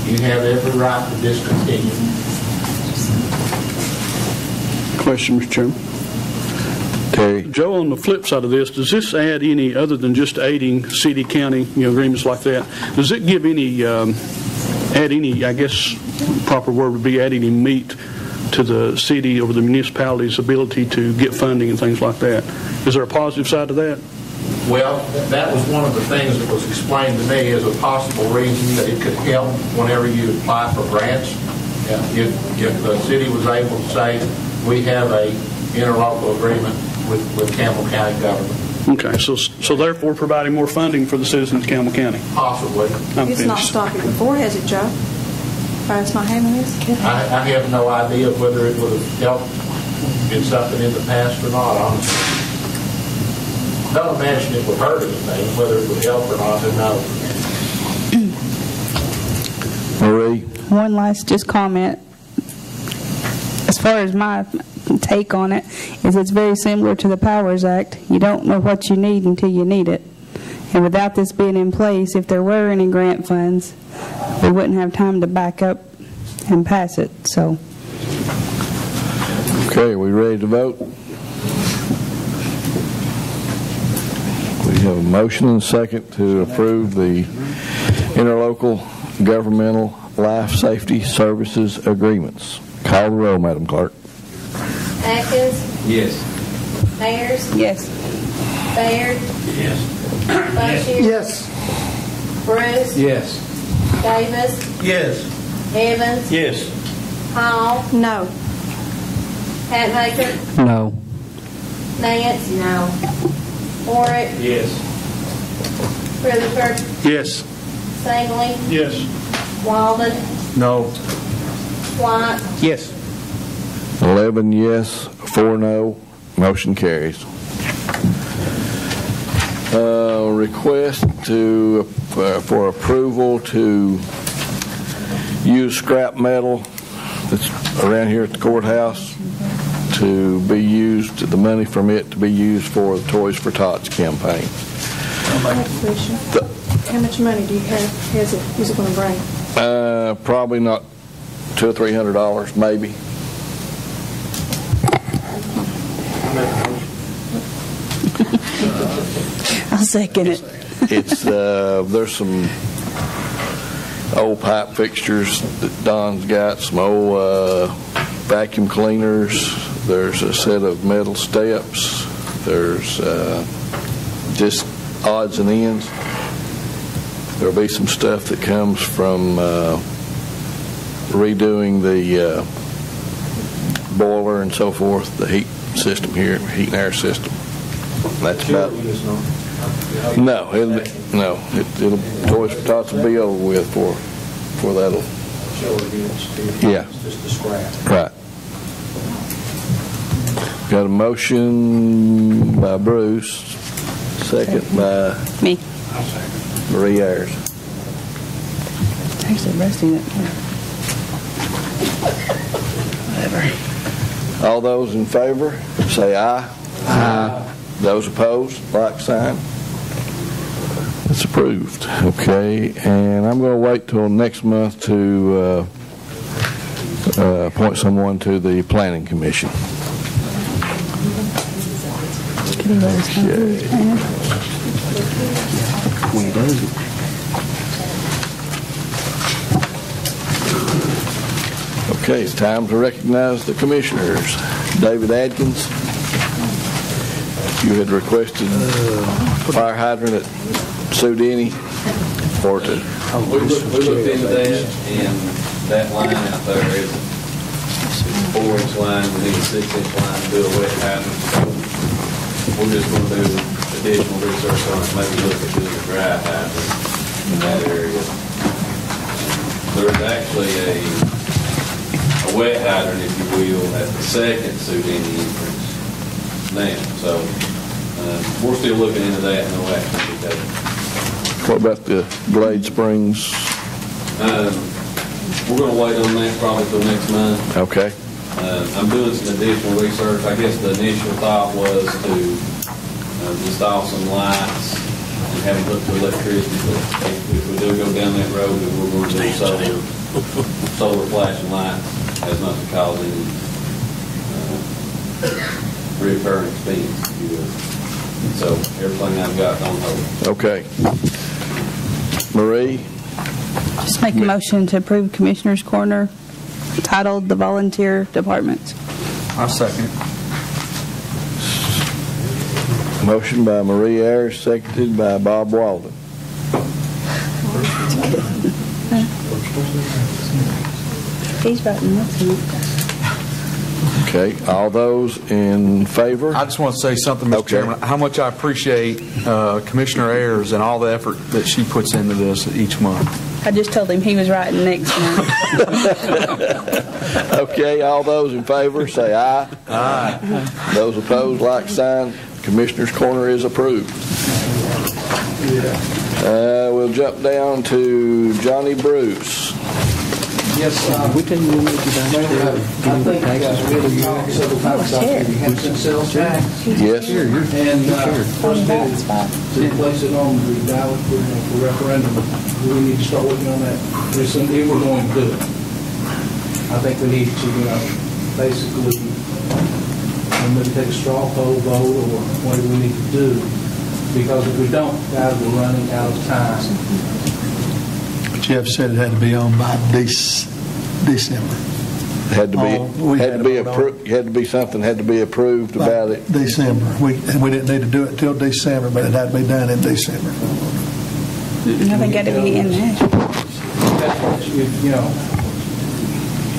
you have every right to discontinue. Question, Mr. Chairman. Terry. Joe, on the flip side of this, does this add any, other than just aiding city, county, agreements like that, does it give any, add any, I guess proper word would be add any meat to the city or the municipality's ability to get funding and things like that? Is there a positive side to that? Well, that was one of the things that was explained to me as a possible reason that it could help whenever you apply for grants. If the city was able to say, we have a interlocal agreement with Campbell County government. Okay, so therefore providing more funding for the citizens of Campbell County? Possibly. It's not stopped it before, has it, Joe? It's not having this? I have no idea whether it would have helped in something in the past or not, honestly. Don't imagine it would hurt anything. Whether it would help or not, who knows? Marie? One last just comment. As far as my take on it is it's very similar to the Powers Act. You don't know what you need until you need it. And without this being in place, if there were any grant funds, we wouldn't have time to back up and pass it. So. Okay, are we ready to vote? We have a motion and a second to approve the interlocal governmental life safety services agreements. Call the roll, Madam Clerk. Atkins? Yes. Ayers? Yes. Baird? Yes. Bashir? Yes. Bruce? Yes. Davis? Yes. Evans? Yes. Hall? No. Hatmaker? No. Nance? No. Warwick? Yes. Rutherford? Yes. Singley? Yes. Walden? No. White? Yes. 11 yes, 4 no. Motion carries. Request for approval to use scrap metal that's around here at the courthouse to be used, the money from it to be used for the Toys for Tots campaign. I have a question. How much money do you have? Is it going to bring? Probably not $200 or $300, maybe. I'll second it. It's there's some old pipe fixtures that Don's got, some old vacuum cleaners. There's a set of metal steps. There's just odds and ends. There'll be some stuff that comes from redoing the boiler and so forth, the heat system here, heat and air system. That's about. No, it'll Toys for Tots will be over with for that'll. Yeah. Just the scrap. Right. Got a motion by Bruce, second by Me. Marie Ayers. It's actually resting it. Whatever. All those in favor, say aye. Aye. Those opposed, like sign. It's approved. Okay, and I'm going to wait till next month to appoint someone to the Planning Commission. Okay, it's time to recognize the commissioners. David Adkins, you had requested fire hydrant at Sue Denny or to... We looked into that, and that line out there is a 4-inch line. We need a 6-inch line to do a wet hydrant. So we're just going to do additional research on it, maybe look at doing a dry hydrant in that area. There's actually a wet hydrant, if you will, at the second Sue Denny entrance now. So we're still looking into that, and no action to be taken. What about the Glade Springs? We're going to wait on that probably till next month. Okay. I'm doing some additional research. I guess the initial thought was to install some lights and have them hooked to electricity. But if we do go down that road, then we're going to do solar flashing lights as not to cause any reoccurring expense, if you will. So everything I've got on hold. Okay. Marie? Just make a motion to approve Commissioner's Corner titled The Volunteer Departments. I'll second. Motion by Marie Ayers, seconded by Bob Walden. He's voting yes. Okay, all those in favor? I just want to say something, Mr. Chairman, how much I appreciate Commissioner Ayers and all the effort that she puts into this each month. I just told him he was writing next month. Okay, all those in favor, say aye. Aye. Those opposed, like sign. Commissioner's Corner is approved. We'll jump down to Johnny Bruce. Yes, we tell you we make you downstairs? I think we talked several times about the half-cent sales tax. Yes. And first bit is to place it on the ballot for referendum. We need to start working on that. If we're going to do it, I think we need to, basically, maybe take a straw poll vote or whatever we need to do. Because if we don't, guys, we're running out of time. Jeff said it had to be on by December. Had to be something had to be approved about it. December. We didn't need to do it till December, but it had to be done in December. I think it had to be in there.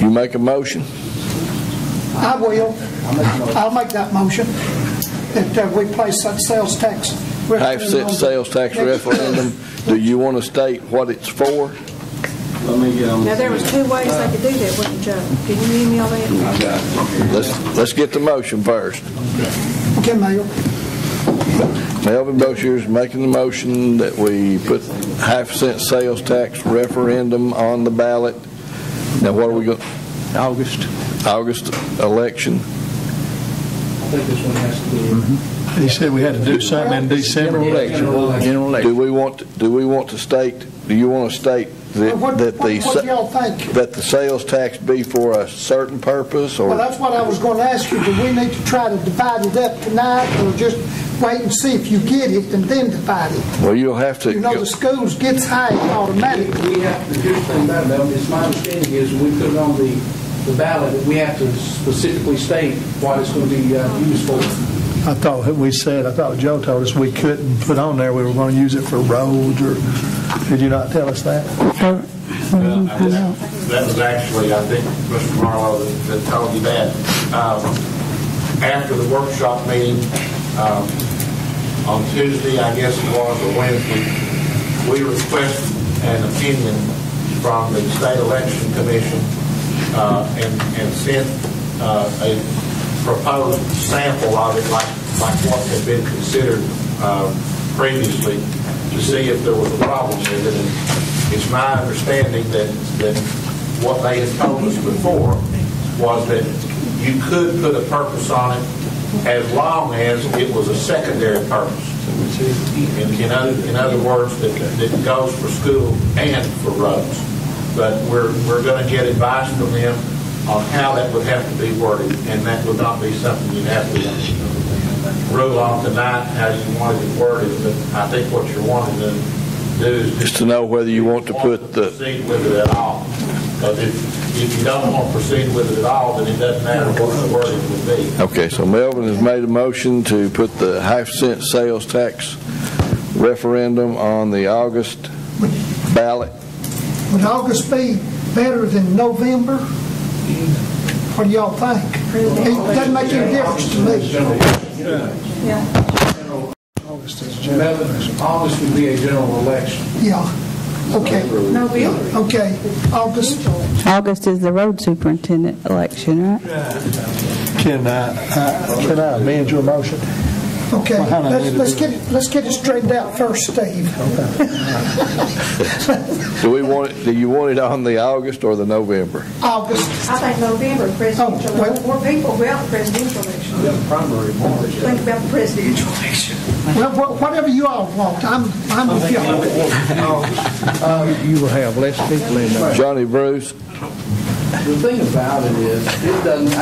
You make a motion? I will. I'll make that motion that we place that sales tax. Half-cent sales tax referendum. Do you want to state what it's for? Now, there was two ways they could do that, wasn't Joe? Can you email that? Let's get the motion first. Okay, Mayor. Melvin Boshear's making the motion that we put half-cent sales tax referendum on the ballot. Now, what are we going? August election. I think this one has to be. He said we had to do something in December. General election. Do you want to state that the sales tax be for a certain purpose, or? Well, that's what I was going to ask you. Do we need to try to divide it up tonight, or just wait and see if you get it and then divide it? Well, you'll have to. The schools gets high automatically. We have to do the thing about it. It's my understanding is when we put it on the ballot that we have to specifically state what it's going to be used for. I thought Joe told us we couldn't put on there we were going to use it for roads, or did you not tell us that? That was actually, I think, Mr. Marlowe that told you that. After the workshop meeting on Tuesday, I guess it was, or Wednesday, we requested an opinion from the State Election Commission and sent a proposed sample of it, like what had been considered previously, to see if there was a problem with it. And it's my understanding that what they had told us before was that you could put a purpose on it as long as it was a secondary purpose. In other words, that goes for school and for roads. But we're going to get advice from them on how that would have to be worded, and that would not be something you'd have to rule on tonight how you wanted it worded. But I think what you're wanting to do is just to know whether you want to proceed with it at all. Because if you don't want to proceed with it at all, then it doesn't matter what the wording would be. Okay, so Melvin has made a motion to put the half-cent sales tax referendum on the August ballot. Would August be better than November? What do y'all think? It doesn't make any difference to me. August would be a general election. Yeah. Okay. November. Okay. August. August is the road superintendent election, right? Can I amend your motion? Okay. Let's get it straightened out first, Steve. Do you want it on the August or the November? August. I think November, presidential. More people about the presidential election. Primary March. Think about the presidential election. Well, whatever you all want, I'm with y'all. You will have less people in there. Johnny Bruce. The thing about it is, it doesn't, we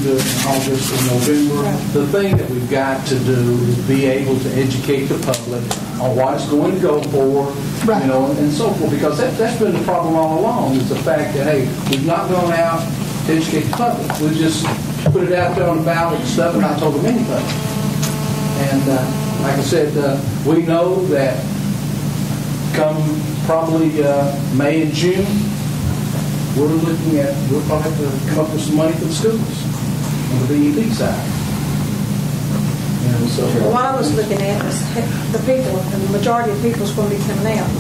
do it in August or November. The thing that we've got to do is be able to educate the public on what it's going to go for, and so forth. Because that's been the problem all along, is the fact that, hey, we've not gone out to educate the public. We just put it out there on the ballot and stuff and not told them anything. And like I said, we know that come probably May and June, we'll probably have to come up with some money for the schools on the BEP side. Well, what I was looking at was the people, and the majority of people is going to be coming out in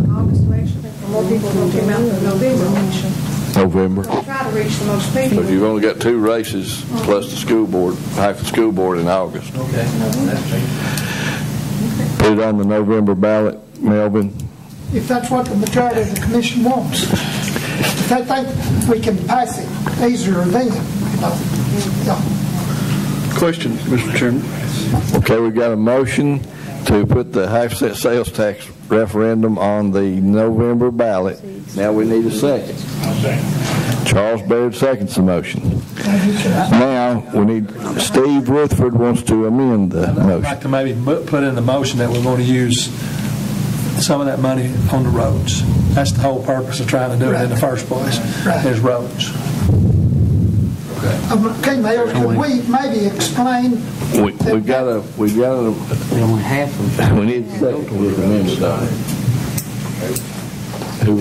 the August election, and more people are going to come out in the November election. November. We'll try to reach the most people. So you've only got 2 races plus the school board, half the school board in August. Okay. Put it on the November ballot, Melvin. if that's what the majority of the commission wants. If they think we can pass it easier than, yeah. Question, Mr. Chairman. Okay, we've got a motion to put the half-cent sales tax referendum on the November ballot. Now we need a second. Charles Baird seconds the motion. Now we need, Steve Rutherford wants to amend the I'd motion. like to maybe put in the motion that we're going to use some of that money on the roads. That's the whole purpose of trying to do it in the first place, is roads. Okay, Mayor, could we maybe explain? We got to. We only half of it. We need a second with the amendment on it. Who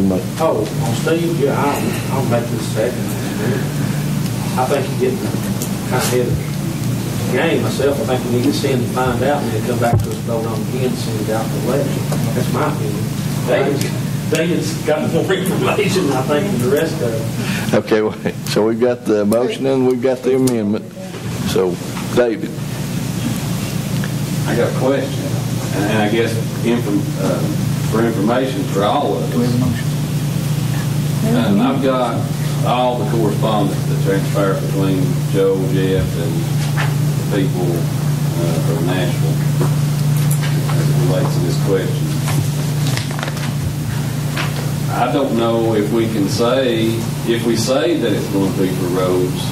made? Oh, on Steve, yeah, I'll make this second. I think you get kind of ahead of the game myself. I think you need to send and find out and then come back to us, vote on again, send it out to the election. That's my opinion. David's got more information, I think, than the rest of them. Okay, wait. So we've got the motion and we've got the amendment. So, David. I got a question, and I guess for information for all of us. I've got all the correspondence that transpired between Joe, Jeff, and the people from Nashville as it relates to this question. I don't know if we can say, if we say that it's going to be for roads,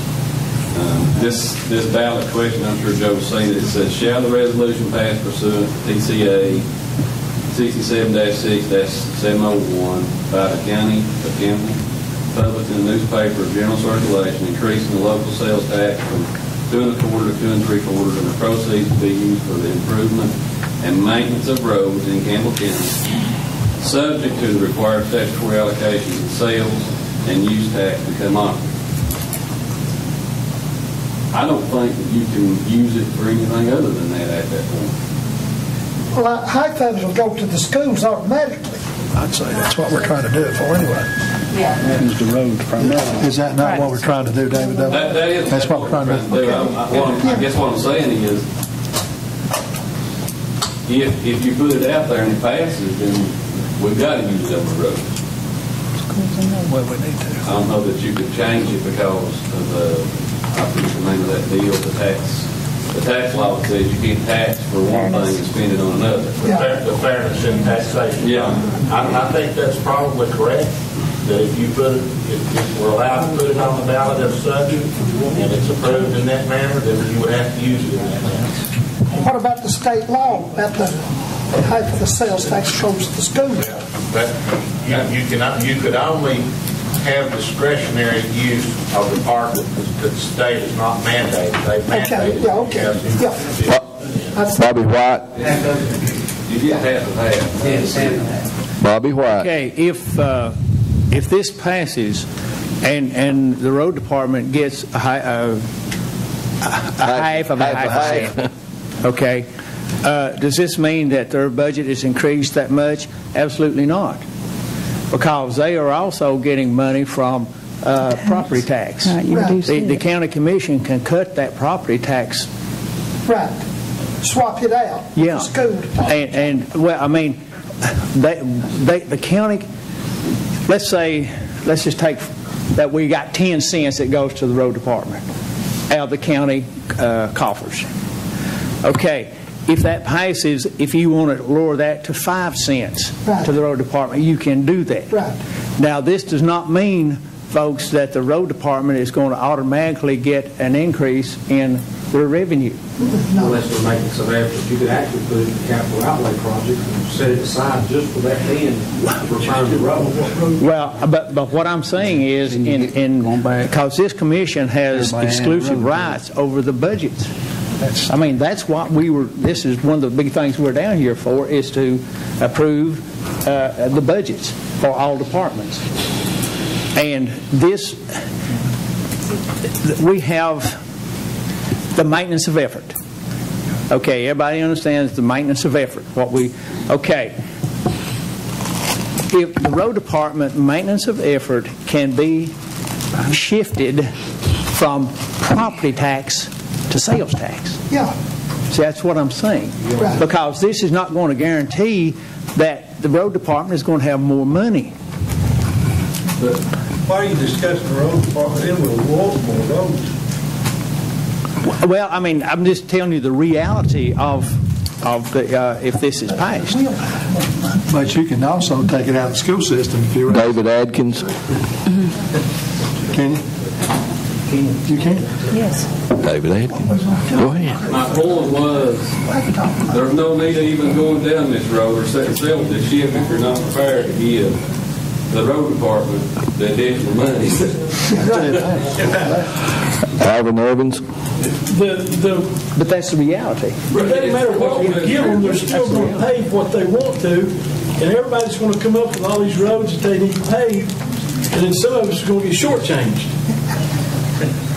this ballot question, I'm sure Joe was saying it says, shall the resolution pass pursuant to TCA 67-6-701 by the County of Campbell, published in the newspaper of general circulation, increasing the local sales tax from 2 1/4 to 2 3/4, and the proceeds to be used for the improvement and maintenance of roads in Campbell County, subject to the required statutory allocations and sales and use tax become optional. I don't think that you can use it for anything other than that at that point. Well, high funds will go to the schools automatically. I'd say that's what we're trying to do it for anyway. Yeah. Is the roads primarily. Is that not what we're trying to do, David? That is That's what we're trying to do. I guess what I'm saying is, if you put it out there and it passes, then we've got to use it on the road. Well, we need to. I don't know that you could change it because of I forget the name of that deal, the tax law that says you can't tax for one thing and spend it on another. The fairness in taxation. Yeah. I think that's probably correct, that if you put it, if we're allowed to put it on the ballot as such, and it's approved in that manner, then you would have to use it in that manner. What about the state law, about the half of the sales tax goes to the school? But you could only have discretionary use of the part that the state is not mandated. They mandated. Okay, yeah. Bobby White. You get half of that. Bobby White. Okay, if this passes and the road department gets a half of a half percent, okay, does this mean that their budget is increased that much? Absolutely not. Because they are also getting money from property tax. The county commission can cut that property tax. Right. Swap it out. Yeah. School. And well, I mean, the county, let's just take that we got 10 cents that goes to the road department out of the county coffers. Okay. If that passes, if you want to lower that to 5 cents to the road department, you can do that. Right. Now, this does not mean, folks, that the road department is going to automatically get an increase in their revenue. Unless they're making some effort, you could actually put it in the capital outlay project and set it aside just for that end, return the road. Well, but what I'm saying is, because this commission has exclusive rights over the budgets. I mean, that's what this is one of the big things we're down here for, is to approve the budgets for all departments. And this, we have the maintenance of effort. Okay, everybody understands the maintenance of effort. Okay. If the road department maintenance of effort can be shifted from property tax to sales tax. Yeah. See, that's what I'm saying. Right. Because this is not going to guarantee that the road department is going to have more money. But why are you discussing the road department? It will want more roads. Well, I mean, I'm just telling you the reality of the, if this is passed. But you can also take it out of the school system if you're... David Adkins. Can you? You can? Yes. David Adkins. Go ahead. My point was, there's no need of even going down this road or selling this ship if you're not prepared to give the road department the additional money. Alvin Evans. But that's the reality. It doesn't matter what we give them, they're still going to pay what they want to, and everybody's going to come up with all these roads that they need to pave, and then some of us are going to get shortchanged.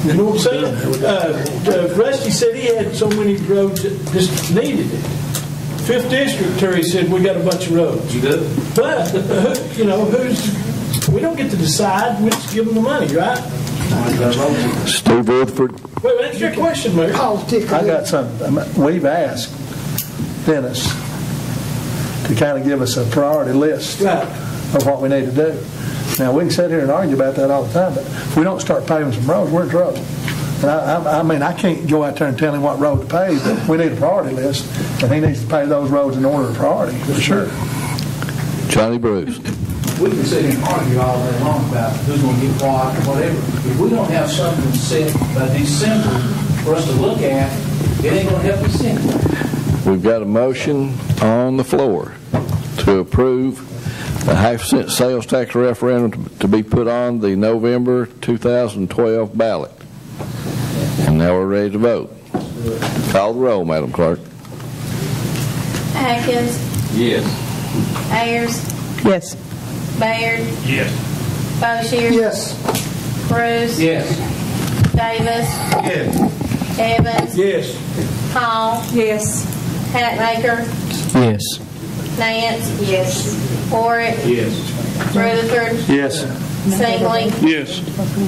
You know what I'm saying? Rusty said he had so many roads that just needed it. 5th District, Terry said, we got a bunch of roads. You do? But, we don't get to decide, we just give them the money, right? Steve Woodford. Wait, that's your question, Mayor. I got something. We've asked Dennis to kind of give us a priority list of what we need to do. Now, we can sit here and argue about that all the time, but if we don't start paving some roads, we're in trouble. And I mean, I can't go out there and tell him what road to pave, but we need a priority list, and he needs to pave those roads in order of priority, for sure. Johnny Bruce. We can sit here and argue all day long about who's going to get what or whatever. If we don't have something set by December for us to look at, it ain't going to help us anyway. We've got a motion on the floor to approve the half-cent sales tax referendum to be put on the November 2012 ballot. And now we're ready to vote. Call the roll, Madam Clerk. Atkins, Yes. Ayers, Yes. Baird, Yes. Boshier, Yes. Bruce, Yes. Davis, Yes. Evans, Yes. Hall, Yes. Hatmaker, Yes. Nance, yes. Warwick, Yes. Rutherford, Yes. Singley, Yes.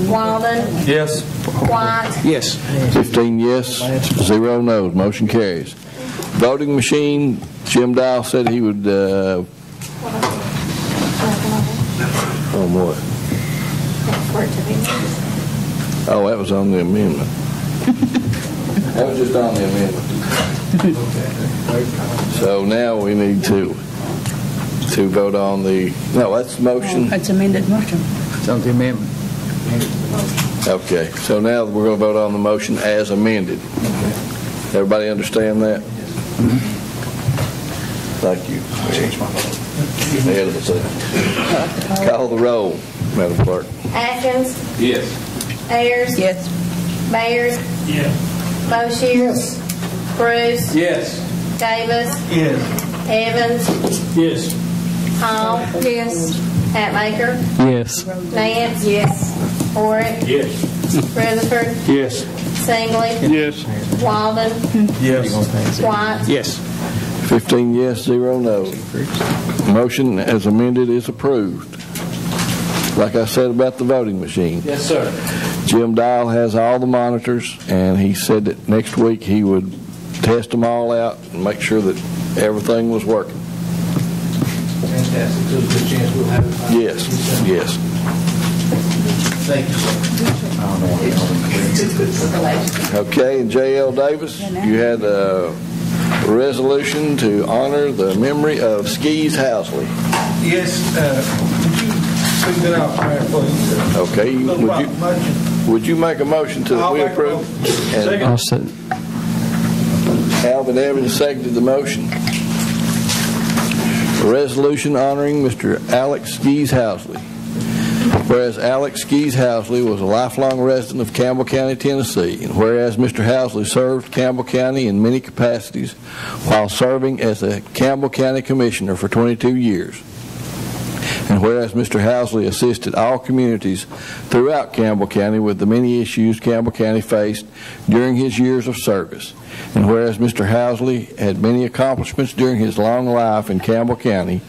Walden, Yes. White, Yes. 15 yes, 0 no's. Motion carries. Voting machine, Jim Dial said he would, on what? Oh, that was on the amendment. That was just on the amendment. So now we need to vote on the, no, that's the motion. It's amended motion. It's on the amendment. Okay, so now we're going to vote on the motion as amended. Everybody understand that? Thank you. Call the roll, Madam Clerk. Atkins, Yes. Ayers, Yes. Baird, Yes. Boshier, Yes. Bruce, Yes. Davis, Yes. Evans, Yes. Hall, Yes. Hatmaker, Yes. Nance, yes. Warwick, Yes. Rutherford, Yes. Singley, Yes. Walden, Yes. White, Yes. 15 yes, 0 no. Motion as amended is approved. Like I said about the voting machine, Yes, sir. Jim Dial has all the monitors, and he said that next week he would test them all out and make sure that everything was working. Fantastic. There's a good chance we'll have it by Yes, December. yes. Thank you, sir. Okay, and J.L. Davis, you had a resolution to honor the memory of Skees Housley. Yes, would you speak that out, Mayor, please? Okay, would you make a motion to I'll we make a approve? motion. And Second. I'll say, Alvin Evans seconded the motion. A resolution honoring Mr. Alex Skees Housley. Whereas Alex Skees Housley was a lifelong resident of Campbell County, Tennessee, and whereas Mr. Housley served Campbell County in many capacities while serving as a Campbell County Commissioner for 22 years, and whereas Mr. Housley assisted all communities throughout Campbell County with the many issues Campbell County faced during his years of service, and whereas Mr. Housley had many accomplishments during his long life in Campbell County,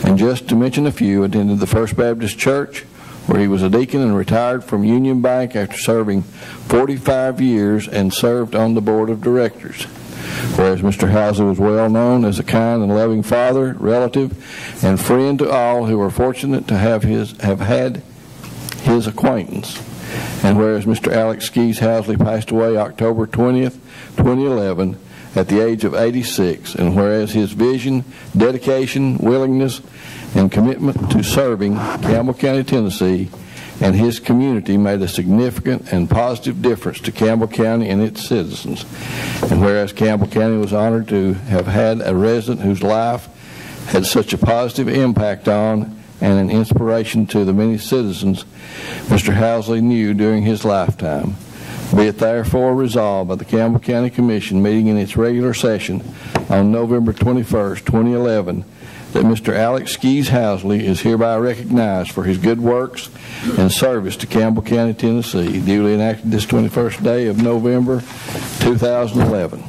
and just to mention a few, attended the First Baptist Church, where he was a deacon and retired from Union Bank after serving 45 years and served on the board of directors. Whereas Mr. Housley was well known as a kind and loving father, relative, and friend to all who were fortunate to have had his acquaintance. And whereas Mr. Alex Skees Housley passed away October 20th, 2011, at the age of 86, and whereas his vision, dedication, willingness, and commitment to serving Campbell County, Tennessee, and his community made a significant and positive difference to Campbell County and its citizens. And whereas Campbell County was honored to have had a resident whose life had such a positive impact on and an inspiration to the many citizens Mr. Housley knew during his lifetime. Be it therefore resolved by the Campbell County Commission meeting in its regular session on November 21st, 2011, that Mr. Alex Skees Housley is hereby recognized for his good works and service to Campbell County, Tennessee, duly enacted this 21st day of November, 2011.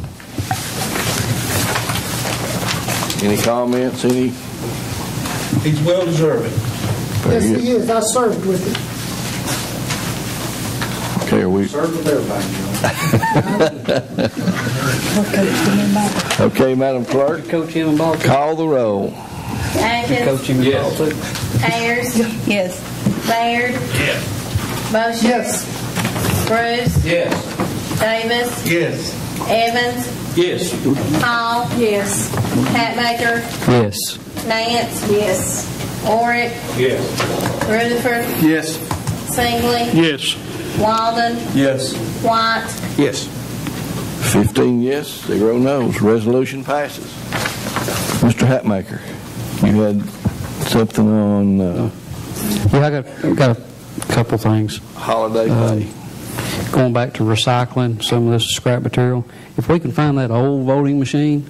Any comments? He's well deserving. Yes, he is. I served with him. Okay, are we? Served with everybody, Okay, Madam Clerk. Coach him and ball. Call the roll. Atkins. Yes. Ayers. Yes. Baird. Yes. Motion. Yes. Bruce. Yes. Davis. Yes. Evans. Yes. Hall. Yes. Hatmaker. Yes. Nance. Yes. Oric. Yes. Rutherford. Yes. Singley. Yes. Walden. Yes. White. Yes. 15 yes, 0 no's. Resolution passes. Mr. Hatmaker, you had something on Yeah, I got a couple things. holiday pay. Going back to recycling some of this scrap material. If we can find that old voting machine,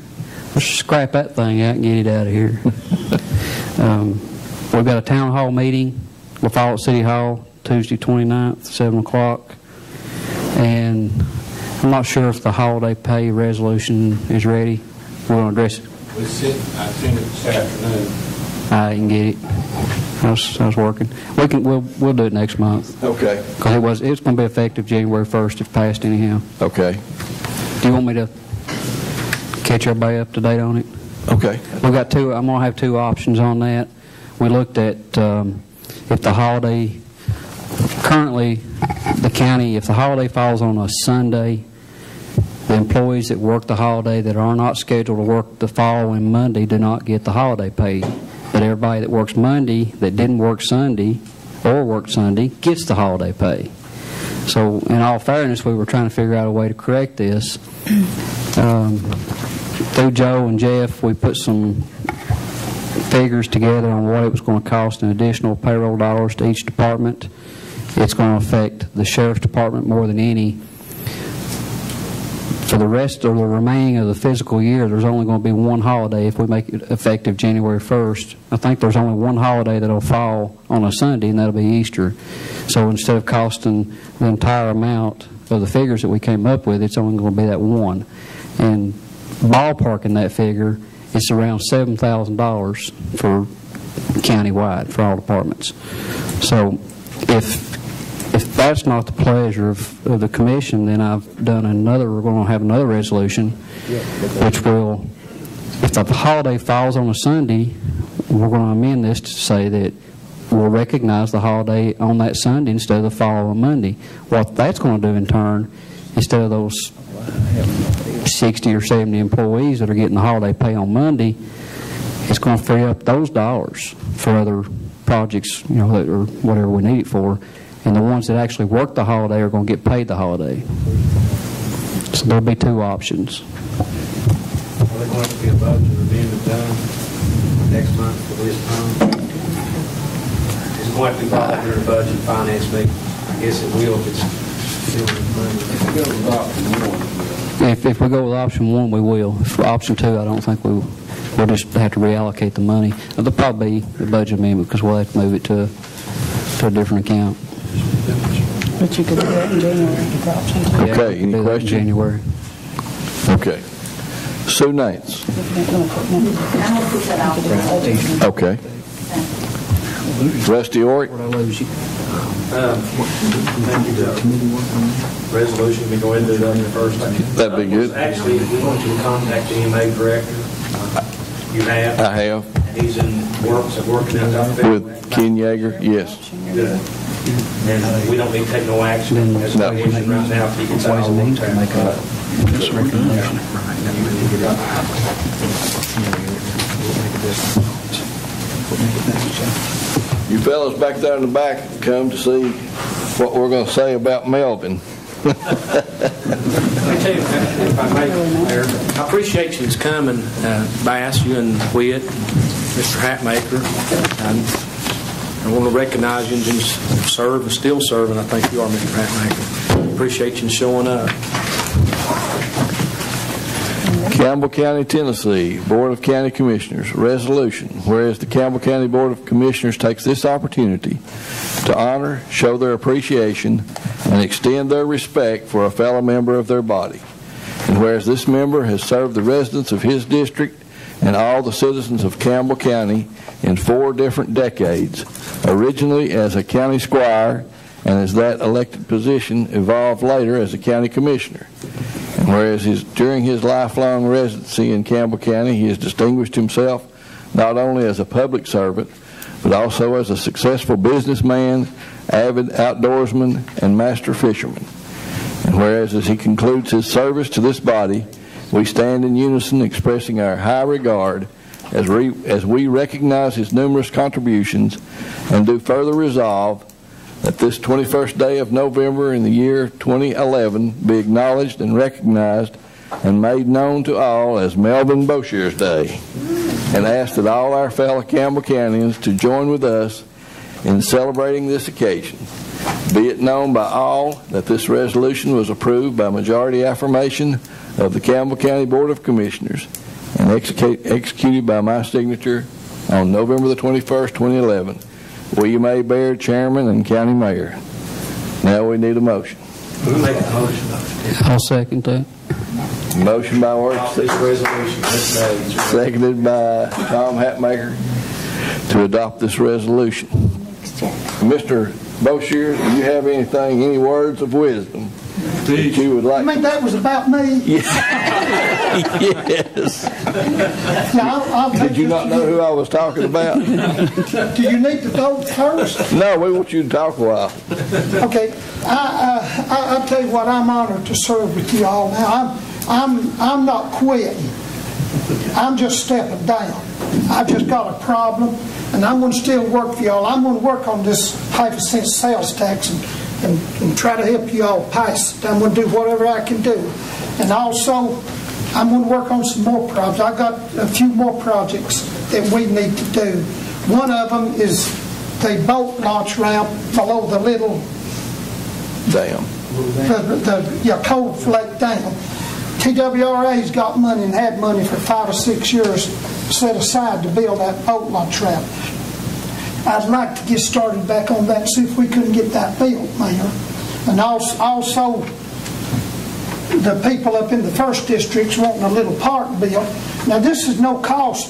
let's scrap that thing out and get it out of here. We've got a town hall meeting, La Follette City Hall, Tuesday 29th, 7 o'clock. And I'm not sure if the holiday pay resolution is ready. We're going to address it. I sent it this afternoon. I didn't get it. I was working. We'll do it next month. Okay. Because it's going to be effective January 1st if passed anyhow. Okay. Do you want me to catch everybody up to date on it? Okay. We've got two. I'm going to have two options on that. We looked at if the holiday, currently the county, if the holiday falls on a Sunday, the employees that work the holiday that are not scheduled to work the following Monday do not get the holiday pay. But everybody that works Monday that didn't work Sunday or worked Sunday gets the holiday pay. So in all fairness, we were trying to figure out a way to correct this. Through Joe and Jeff, we put some figures together on what it was going to cost in additional payroll dollars to each department. It's going to affect the sheriff's department more than any. For the rest of the remaining of the fiscal year, there's only going to be one holiday if we make it effective January 1st. I think there's only one holiday that will fall on a Sunday, and that'll be Easter. So instead of costing the entire amount of the figures that we came up with, it's only going to be that one. And ballparking that figure, it's around $7,000 for countywide for all departments. So if that's not the pleasure of the commission, then we're going to have another resolution, which will, if the holiday falls on a Sunday, we're going to amend this to say that we'll recognize the holiday on that Sunday instead of the following Monday. What that's going to do in turn, instead of those 60 or 70 employees that are getting the holiday pay on Monday, it's going to free up those dollars for other projects, or whatever we need it for. And the ones that actually work the holiday are going to get paid the holiday. So there'll be two options. Are there going to be a budget review done next month for this time? It's going to be brought up during the budget finance meeting. I guess it will if it's still in money. If we go with option one, we will. For option two, I don't think we will. We'll just have to reallocate the money. There'll probably be a budget amendment because we'll have to move it to a different account. But you could do that in January. Okay, any questions? January. Okay. Sue Nance. Okay. Rusty Oric. Thank you, Doug. Resolution, we go ahead and do that first. That'd be good. Actually, we want you to contact the EMA director. You have? I have. And he's in working out there. With Ken Yeager, yes. Good. And we don't need to take no action as a commission right now if he gets out on time. You fellas back there in the back come to see what we're going to say about Melvin. Let me tell you, if I may, Mayor, I appreciate you coming, Bass, you and Witt, Mr. Hatmaker. I want to recognize you and serve and still serve, and I think you are, Mr. Hatmaker. Appreciate you showing up. Campbell County, Tennessee, Board of County Commissioners, resolution. Whereas the Campbell County Board of Commissioners takes this opportunity to honor, show their appreciation, and extend their respect for a fellow member of their body. And whereas this member has served the residents of his district and all the citizens of Campbell County in 4 different decades, originally as a county squire, and as that elected position evolved later as a county commissioner. And whereas during his lifelong residency in Campbell County, he has distinguished himself not only as a public servant, but also as a successful businessman, avid outdoorsman, and master fisherman. And whereas as he concludes his service to this body, we stand in unison expressing our high regard as we recognize his numerous contributions and do further resolve that this 21st day of November in the year 2011 be acknowledged and recognized and made known to all as Melvin Boshear's Day, and ask that all our fellow Campbell Countyans to join with us in celebrating this occasion. Be it known by all that this resolution was approved by majority affirmation of the Campbell County Board of Commissioners and executed by my signature on November the 21st, 2011. William A. Baird, Chairman and County Mayor. Now we need a motion. We'll make a motion. I'll second that. Motion by Works, This resolution, this day. seconded by Tom Hatmaker to adopt this resolution. Mr. Boshear, do you have anything, any words of wisdom that you would like? I mean, that was about me. Yes. Now, Did you not know who I was talking about? Do you need to vote first? No, we want you to talk a while. Okay, I'll tell you what, I'm honored to serve with you all now. I'm not quitting. I'm just stepping down. I've just got a problem, and I'm going to still work for y'all. I'm going to work on this half-a-cent sales tax and try to help you all pass it. I'm going to do whatever I can do. And also, I'm going to work on some more projects. I've got a few more projects that we need to do. One of them is the boat launch ramp below the little dam. The Cold Lake Dam. TWRA's got money and had money for 5 or 6 years set aside to build that boat launch ramp. I'd like to get started back on that and see if we couldn't get that built, Mayor. And also the people up in the first district's wanting a little park built. Now this is no cost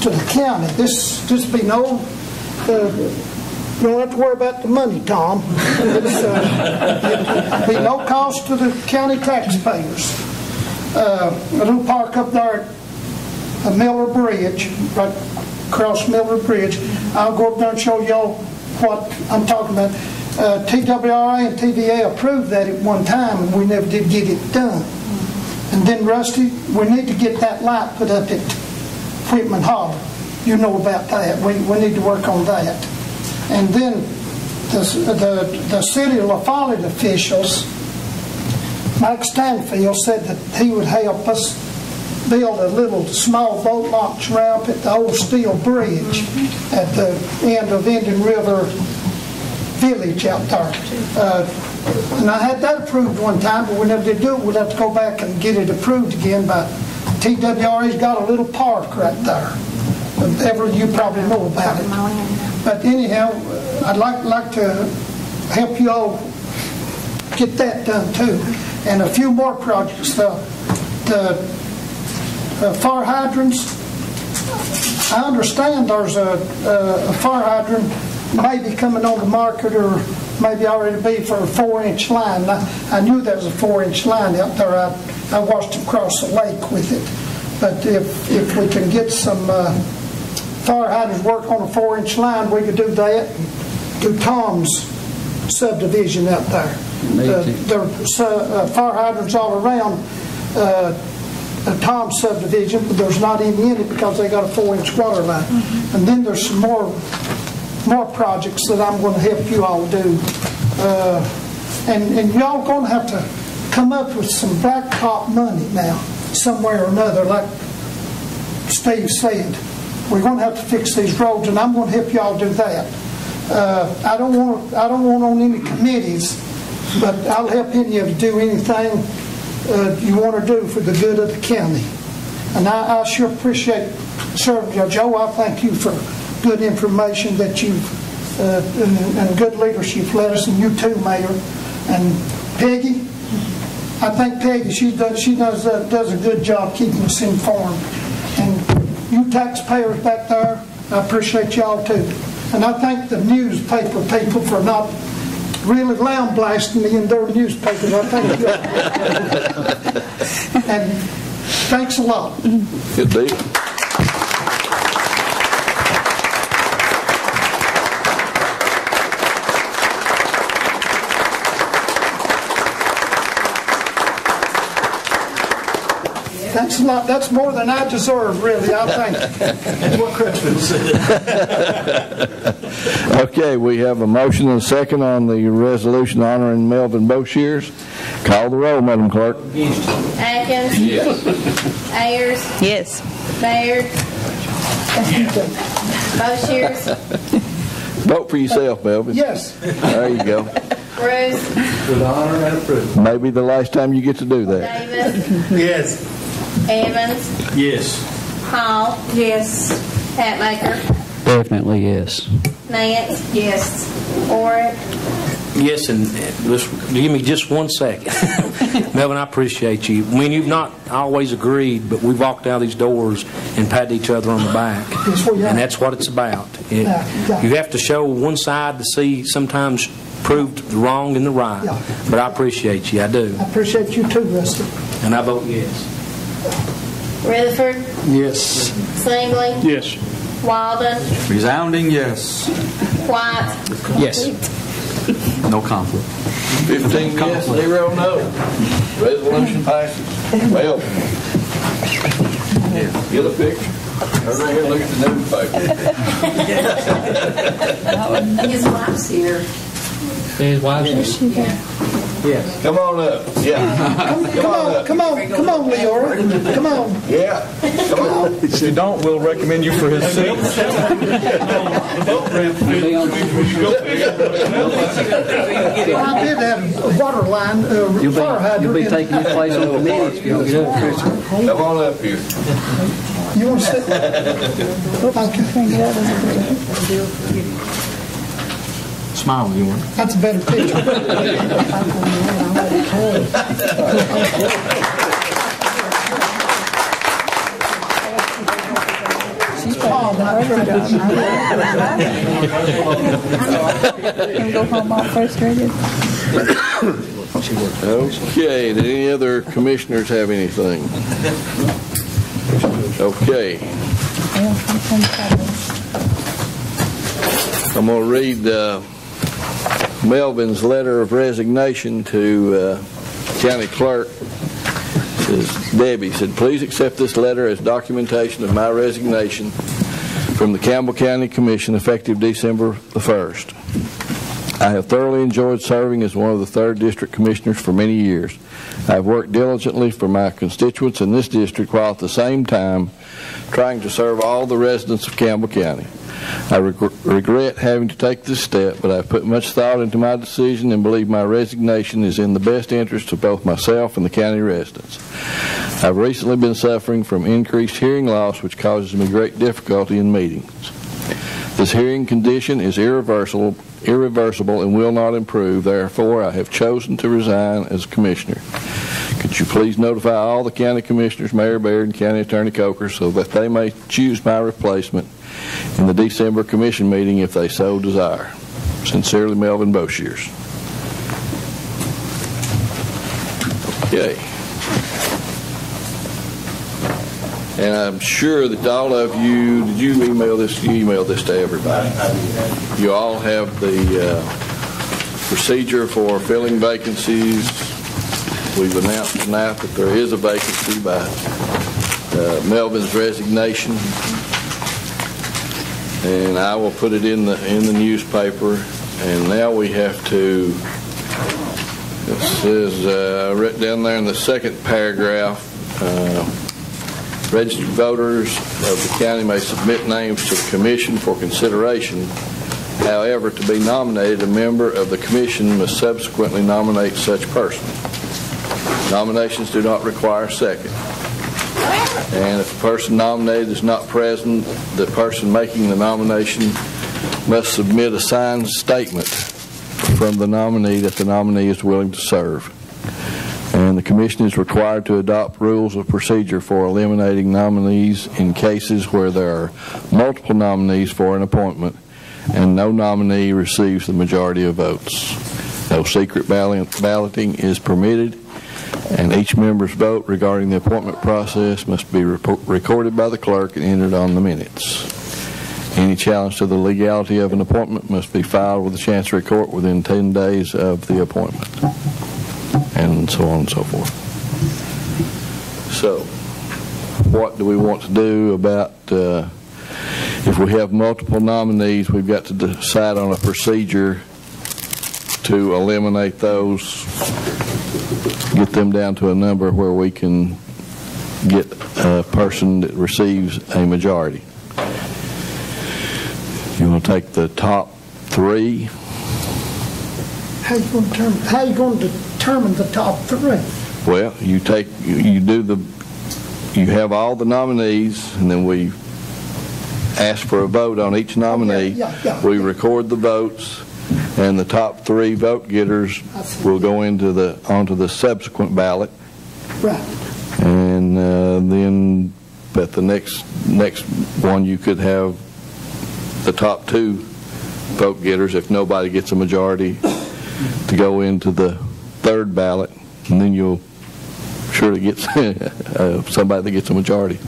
to the county. This be no, you don't have to worry about the money, Tom. It'll be no cost to the county taxpayers. A little park up there at Miller Bridge, right across Miller Bridge. I'll go up there and show y'all what I'm talking about. TWRA and TVA approved that at one time, and we never did get it done. And then, Rusty, we need to get that light put up at Whitman Hall. You know about that. We need to work on that. And then the city of La Follette officials, Mike Stanfield, said that he would help us build a little small boat launch ramp at the old steel bridge at the end of Indian River Village out there. And I had that approved one time, but we never did do it. We'd have to go back and get it approved again. But TWRA's got a little park right there. You probably know about it. But anyhow, I'd like to help you all get that done too. And a few more projects. The fire hydrants, I understand there's a fire hydrant maybe coming on the market or maybe already be for a 4-inch line. I knew there was a 4-inch line out there. I watched across the lake with it. But if we can get some fire hydrants work on a 4-inch line, we could do that. Do Tom's subdivision out there. There are fire hydrants all around Tom's subdivision, but there's not any in it because they got a 4-inch water line. And then there's some more projects that I'm going to help you all do. And y'all going to have to come up with some blacktop money now, somewhere or another, like Steve said. We're going to have to fix these roads, and I'm going to help y'all do that. I don't want on any committees, but I'll help any of you do anything you want to do for the good of the county. And I sure appreciate serving you. Joe, I thank you for good information that you've and good leadership led us, and you too, Mayor. And Peggy, I think Peggy, she does a good job keeping us informed. And you taxpayers back there, I appreciate y'all too. And I thank the newspaper people for not really lambasting me in their newspapers. I thank you. And thanks a lot. Good deal. Thanks a lot. That's more than I deserve, really. I think. That's what Christmas said. Okay, we have a motion and a second on the resolution honoring Melvin Boshears. Call the roll, Madam Clerk. Atkins. Yes. Ayers. Yes. Baird. Boshears. Vote for yourself, Melvin. Yes. There you go. Bruce. With honor and approval. Maybe the last time you get to do that. Davis. Yes. Evans. Yes. Hall. Yes. Hatmaker. Definitely yes. Nance. Yes. Orrick. Yes, and give me just 1 second. Melvin, I appreciate you. I mean, you've not always agreed, but we've walked out these doors and patted each other on the back. Yes, we have. And that's what it's about. You have to show one side to see sometimes proved the wrong and the right. Yeah. But I appreciate you. I do. I appreciate you too, Rusty. And I vote yes. Rutherford. Yes. Singley. Yes. Walden. Resounding yes. White. Yes. No conflict. 15 yes, 0 no. Resolution passes. Well, get a picture. Everybody here look at the newspaper. His wife's here. His wife's here. Yes. Come on up. Yeah. Come on, Leora. Come on. Yeah. Come on. If you don't, we'll recommend you for his seat. I did have a water line, fire hydrant. You'll be taking your place on the committee if you don't get up. Come on up here. You want to sit? Smile when you want. That's a better picture. She's Can we go home all frustrated? Okay, did any other commissioners have anything? Okay. I'm going to read Melvin's letter of resignation to county clerk. It says, Debbie said, please accept this letter as documentation of my resignation from the Campbell County Commission effective December the 1st. I have thoroughly enjoyed serving as one of the 3rd District Commissioners for many years. I have worked diligently for my constituents in this district while at the same time trying to serve all the residents of Campbell County. I regret having to take this step, but I've put much thought into my decision and believe my resignation is in the best interest of both myself and the county residents. I've recently been suffering from increased hearing loss, which causes me great difficulty in meetings. This hearing condition is irreversible and will not improve. Therefore, I have chosen to resign as commissioner. Could you please notify all the county commissioners, Mayor Baird, and County Attorney Coker, so that they may choose my replacement in the December commission meeting if they so desire. Sincerely, Melvin Boshears. Okay. And I'm sure that all of you, did you email this? You emailed this to everybody. You all have the procedure for filling vacancies. We've announced tonight that there is a vacancy by Melvin's resignation, and I will put it in the newspaper. And now we have to. It says right down there in the second paragraph. Registered voters of the county may submit names to the commission for consideration. However, to be nominated, a member of the commission must subsequently nominate such person. Nominations do not require a second. And if the person nominated is not present, the person making the nomination must submit a signed statement from the nominee that the nominee is willing to serve. And the commission is required to adopt rules of procedure for eliminating nominees in cases where there are multiple nominees for an appointment and no nominee receives the majority of votes. No secret balloting is permitted, and each member's vote regarding the appointment process must be recorded by the clerk and entered on the minutes. Any challenge to the legality of an appointment must be filed with the Chancery Court within 10 days of the appointment, and so on and so forth. So, what do we want to do about if we have multiple nominees? We've got to decide on a procedure to eliminate those, get them down to a number where we can get a person that receives a majority. You want to take the top three? How you going to determine the top three? Well, you have all the nominees, and then we ask for a vote on each nominee. We record the votes, and the top three vote getters will go onto the subsequent ballot. Right. And then at the next one, you could have the top two vote getters, if nobody gets a majority, to go into the third ballot, and then you'll surely get somebody that gets a majority.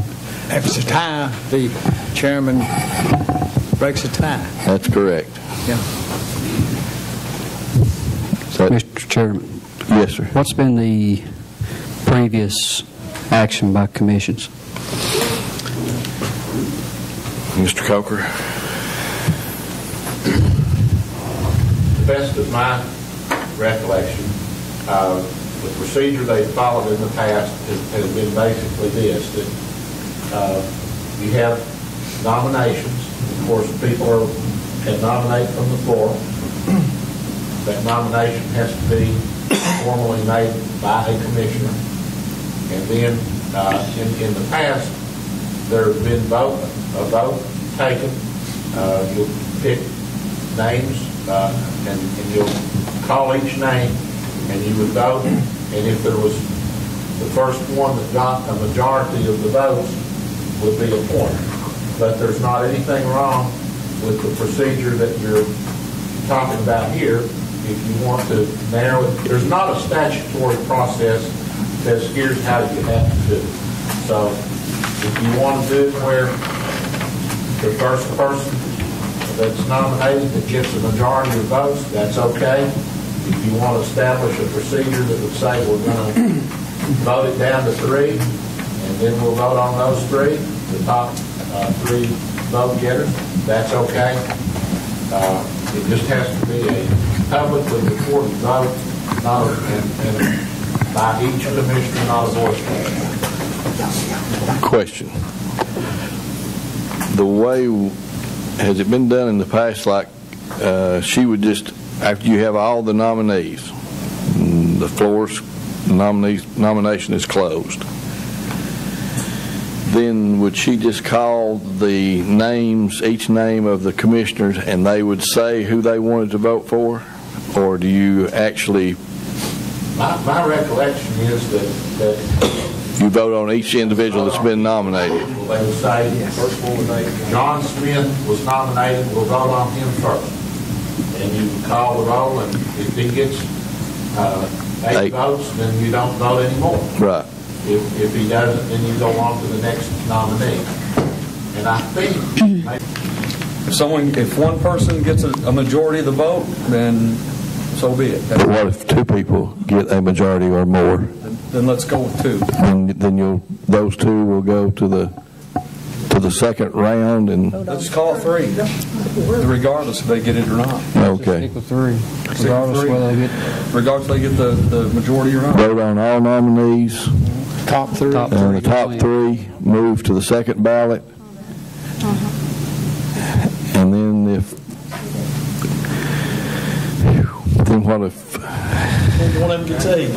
If it's a tie, the chairman breaks a tie. That's correct. Yeah. Mr. Chairman. Yes, sir. What's been the previous action by commissions? Mr. Coker. The best of my recollection, the procedure they've followed in the past has been basically this, that you have nominations. Of course, people can nominate from the floor. That nomination has to be formally made by a commissioner. And then in the past, there has been a vote taken. You'll pick names and you'll call each name and you would vote. And if there was the first one that got a majority of the votes would be appointed. But there's not anything wrong with the procedure that you're talking about here. If you want to narrow it, there's not a statutory process that says here's how you have to do it. So if you want to do it where the first person that's nominated that gets a majority of votes, that's okay. If you want to establish a procedure that would say we're going to vote it down to three, and then we'll vote on those three, the top three vote getters, that's okay. It just has to be a publicly recorded vote, and by each commissioner, not a voice vote. Question. The way, has it been done in the past, like she would just, after you have all the nominees, the nomination is closed, then would she just call the names, each name of the commissioners, and they would say who they wanted to vote for? Or do you actually... My recollection is that you vote on each individual that's been nominated. They would say, John Smith was nominated, we'll vote on him first. And you call the roll, and if he gets 8 votes, then you don't vote anymore. Right. If he doesn't, then you go on to the next nominee. And I think if one person gets a majority of the vote, then so be it. But what if 2 people get a majority or more? Then let's go with 2. And then those 2 will go to the second round, and Let's call it 3, regardless if they get it or not. okay. Stick with 3, regardless of whether they get Regardless if they get the majority or not. Vote on all nominees. Top 3. And the top 3 move to the second ballot. And then what if One of them gets 8.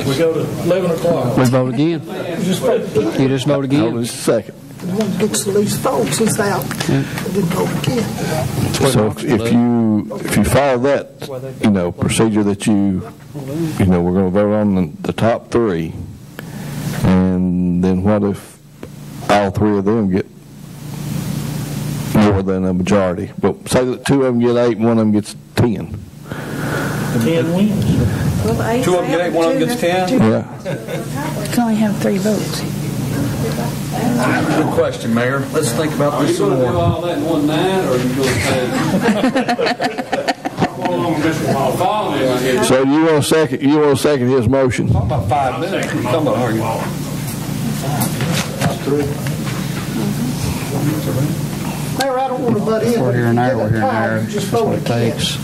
We go to 11 o'clock. We vote again. You just vote again. Hold on just a second. The one that gets the least votes is out. And then vote again. So if you follow that, procedure that we're going to vote on the top 3, and then what if all 3 of them get more than a majority? Well, say that 2 of them get 8 and 1 of them gets 10. 10 wins. 2 of them get 8, 1 of them gets 10? Yeah. You can only have 3 votes. Good question, Mayor. Let's think about this some Are you going to do more. all that in one night, or are you going to say? Follow me right here. So you want to second his motion? Talking about 5 minutes. We're talking about arguing. Mayor, I don't want to butt in. We're here and there, we're here and there. Just That's what vote it again. takes.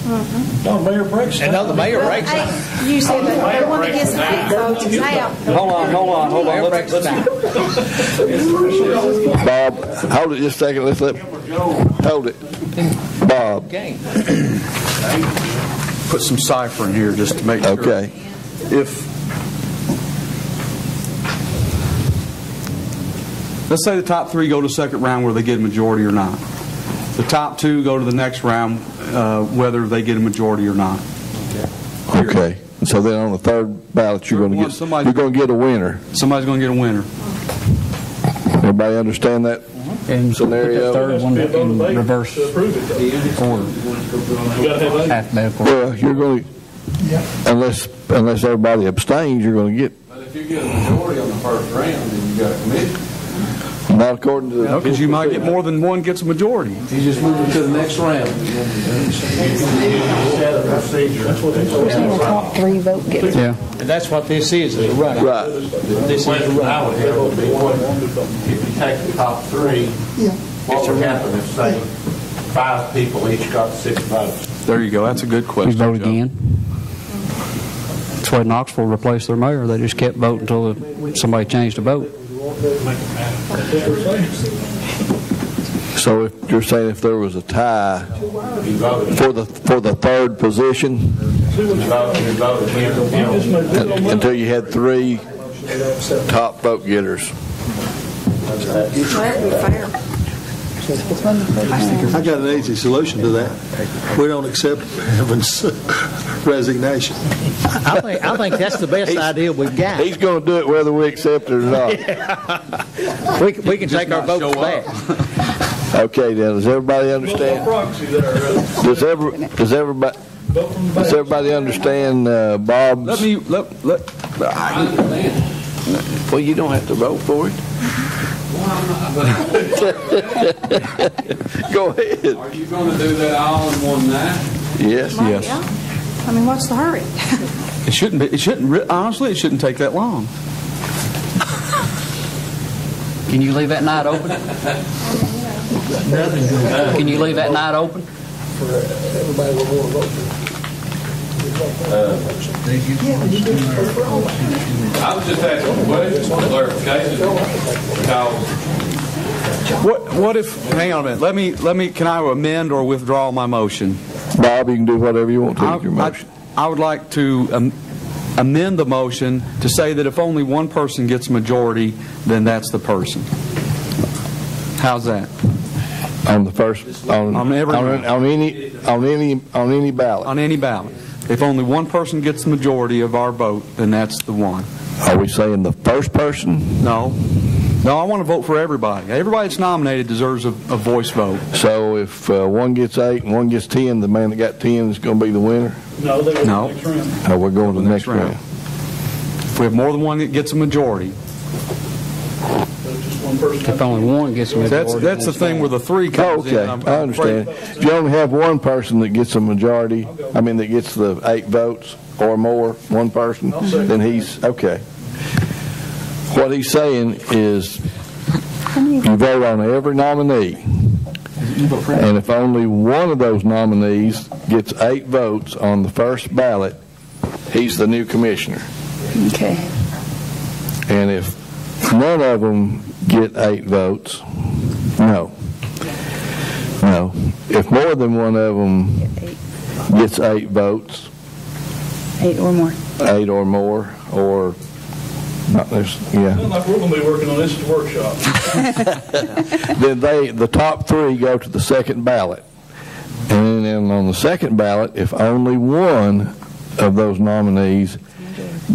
No, Mayor breaks it. No, the mayor breaks it. You said that the one that gets the 8 votes is out. Hold on. Let's Bob, hold it just a second. Hold it. Bob. put some cipher in here just to make sure. Okay. Let's say the top 3 go to the second round where they get a majority or not. The top 2 go to the next round whether they get a majority or not. Okay. So then on the third ballot, you're going to get a winner. Somebody's going to get a winner. Everybody understand that scenario? Third one in reverse order. Alphabetical. Well, you're going to, unless everybody abstains, you're going to get. But if you get a majority on the first round, then you got a commission. Not according to the. Because you might get more than one gets a majority. You just move it to the next round. Set a procedure. That's what The top 3 vote gets. Yeah. And that's what this is a right. Right. This question I would have would be, if you take the top 3, what would happen if, say, 5 people each got 6 votes? There you go. That's a good We question. vote Joe. again. That's why Knoxville replaced their mayor. They just kept voting until somebody changed the vote. So if you're saying if there was a tie for the third position, until you had 3 top vote getters. That'd be fair. I got an easy solution to that. We don't accept Evan's resignation. I think that's the best idea we've got. He's going to do it whether we accept it or not. We can take our votes back. Okay, then, does everybody understand? Does everybody understand Bob's? Well, you don't have to vote for it. Go ahead. Are you going to do that all in one night? Yes. Yeah. I mean, what's the hurry? It shouldn't be. Honestly, it shouldn't take that long. Can you leave that night open? Can you leave that night open? Everybody will want to vote for it. I was just asking a question for clarification because What if? Hang on a minute. Let me. Can I amend or withdraw my motion? Bob, you can do whatever you want to with your motion. I would like to amend the motion to say that if only one person gets a majority, then that's the person. How's that? On the first, on any ballot. On any ballot. If only one person gets the majority of our vote, then that's the one. Are we saying the first person? No. No, I want to vote for everybody. Everybody that's nominated deserves a voice vote. So if one gets 8 and one gets 10, the man that got 10 is going to be the winner? No, they go to No. the next round. Oh, we're going to the next round. If we have more than one that gets a majority. Just one person. If only one gets a majority. That's the thing where the 3 Oh, comes in. okay, I understand. If you only have one person that gets a majority, that gets the 8 votes or more, one person, then he's, okay. What he's saying is you vote on every nominee, and if only one of those nominees gets 8 votes on the first ballot, he's the new commissioner. Okay. And if none of them get 8 votes, no. If more than one of them gets 8 votes, 8 or more. 8 or more, or not, yeah. Sounds like we're going to be working on this at the workshop. Then the top 3 go to the second ballot. And then on the second ballot, if only one of those nominees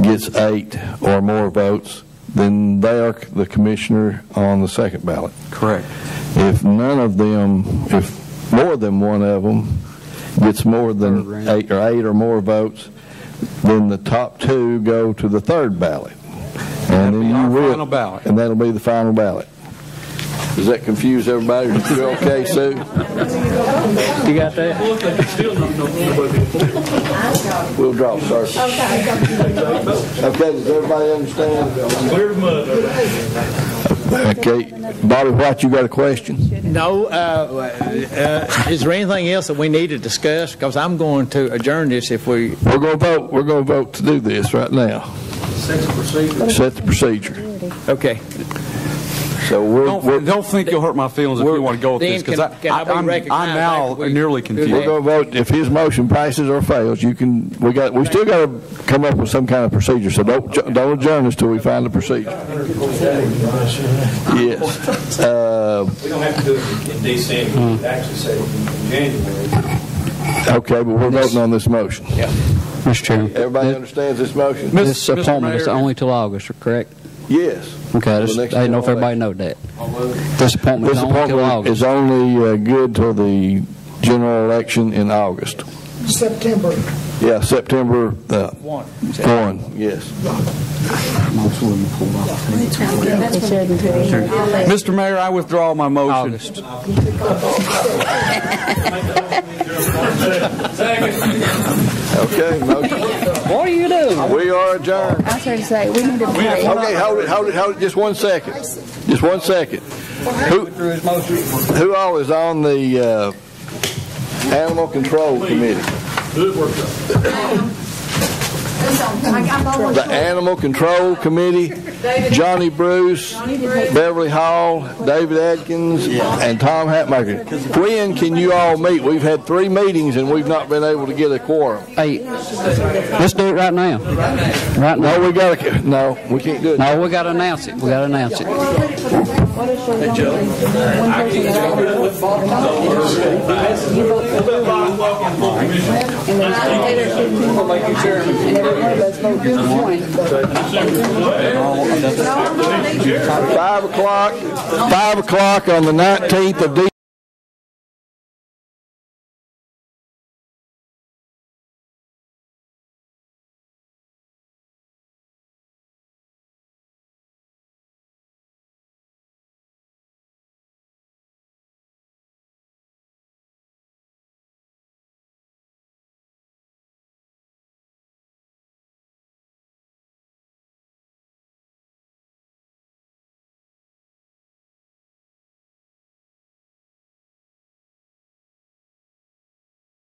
gets 8 or more votes, then they are the commissioner on the second ballot. Correct. If none of them, if more than one of them gets more than 8 or more votes, then the top 2 go to the third ballot. And then Final ballot. And that'll be the final ballot. Does that confuse everybody? Is you okay, Sue? You got that? We'll drop, sir. Okay, does everybody understand? Clear as mud. Okay. Bobby White, you got a question? No. Is there anything else that we need to discuss? Because I'm going to adjourn this if we... We're going to vote. We're going to vote to do this right now. Set the procedure. Set the procedure. Okay. So don't think you'll hurt my feelings if you want to go with this, because I'm now nearly confused. We're going to vote if his motion passes or fails. We still got to come up with some kind of procedure. So don't adjourn us till we find the procedure. Yes. We don't have to do it in December. We actually say it in January. Okay, but we're voting on this motion. Yeah. Mr. Chairman. Everybody understands this motion? This appointment is only till August, correct? Yes. Okay, I didn't know if everybody knows that. This appointment is only till August. Is only good till the general election in August. September. Yeah, September 1. Yes. Mr. Mayor, I withdraw my motion. August. Okay, motion. What are you doing? We are adjourned. I was trying to say, we need to pray. Okay, hold it, just 1 second. Just 1 second. Who all is on the Animal Control Committee? The Animal Control Committee, Johnny Bruce, Beverly Hall, David Adkins, and Tom Hatmaker. When can you all meet? We've had 3 meetings and we've not been able to get a quorum. Hey, let's do it right now. Right now. No, we can't do it. No, we got to announce it. We got to announce it. Hey, Joe. $5 o'clock on the 19th of December.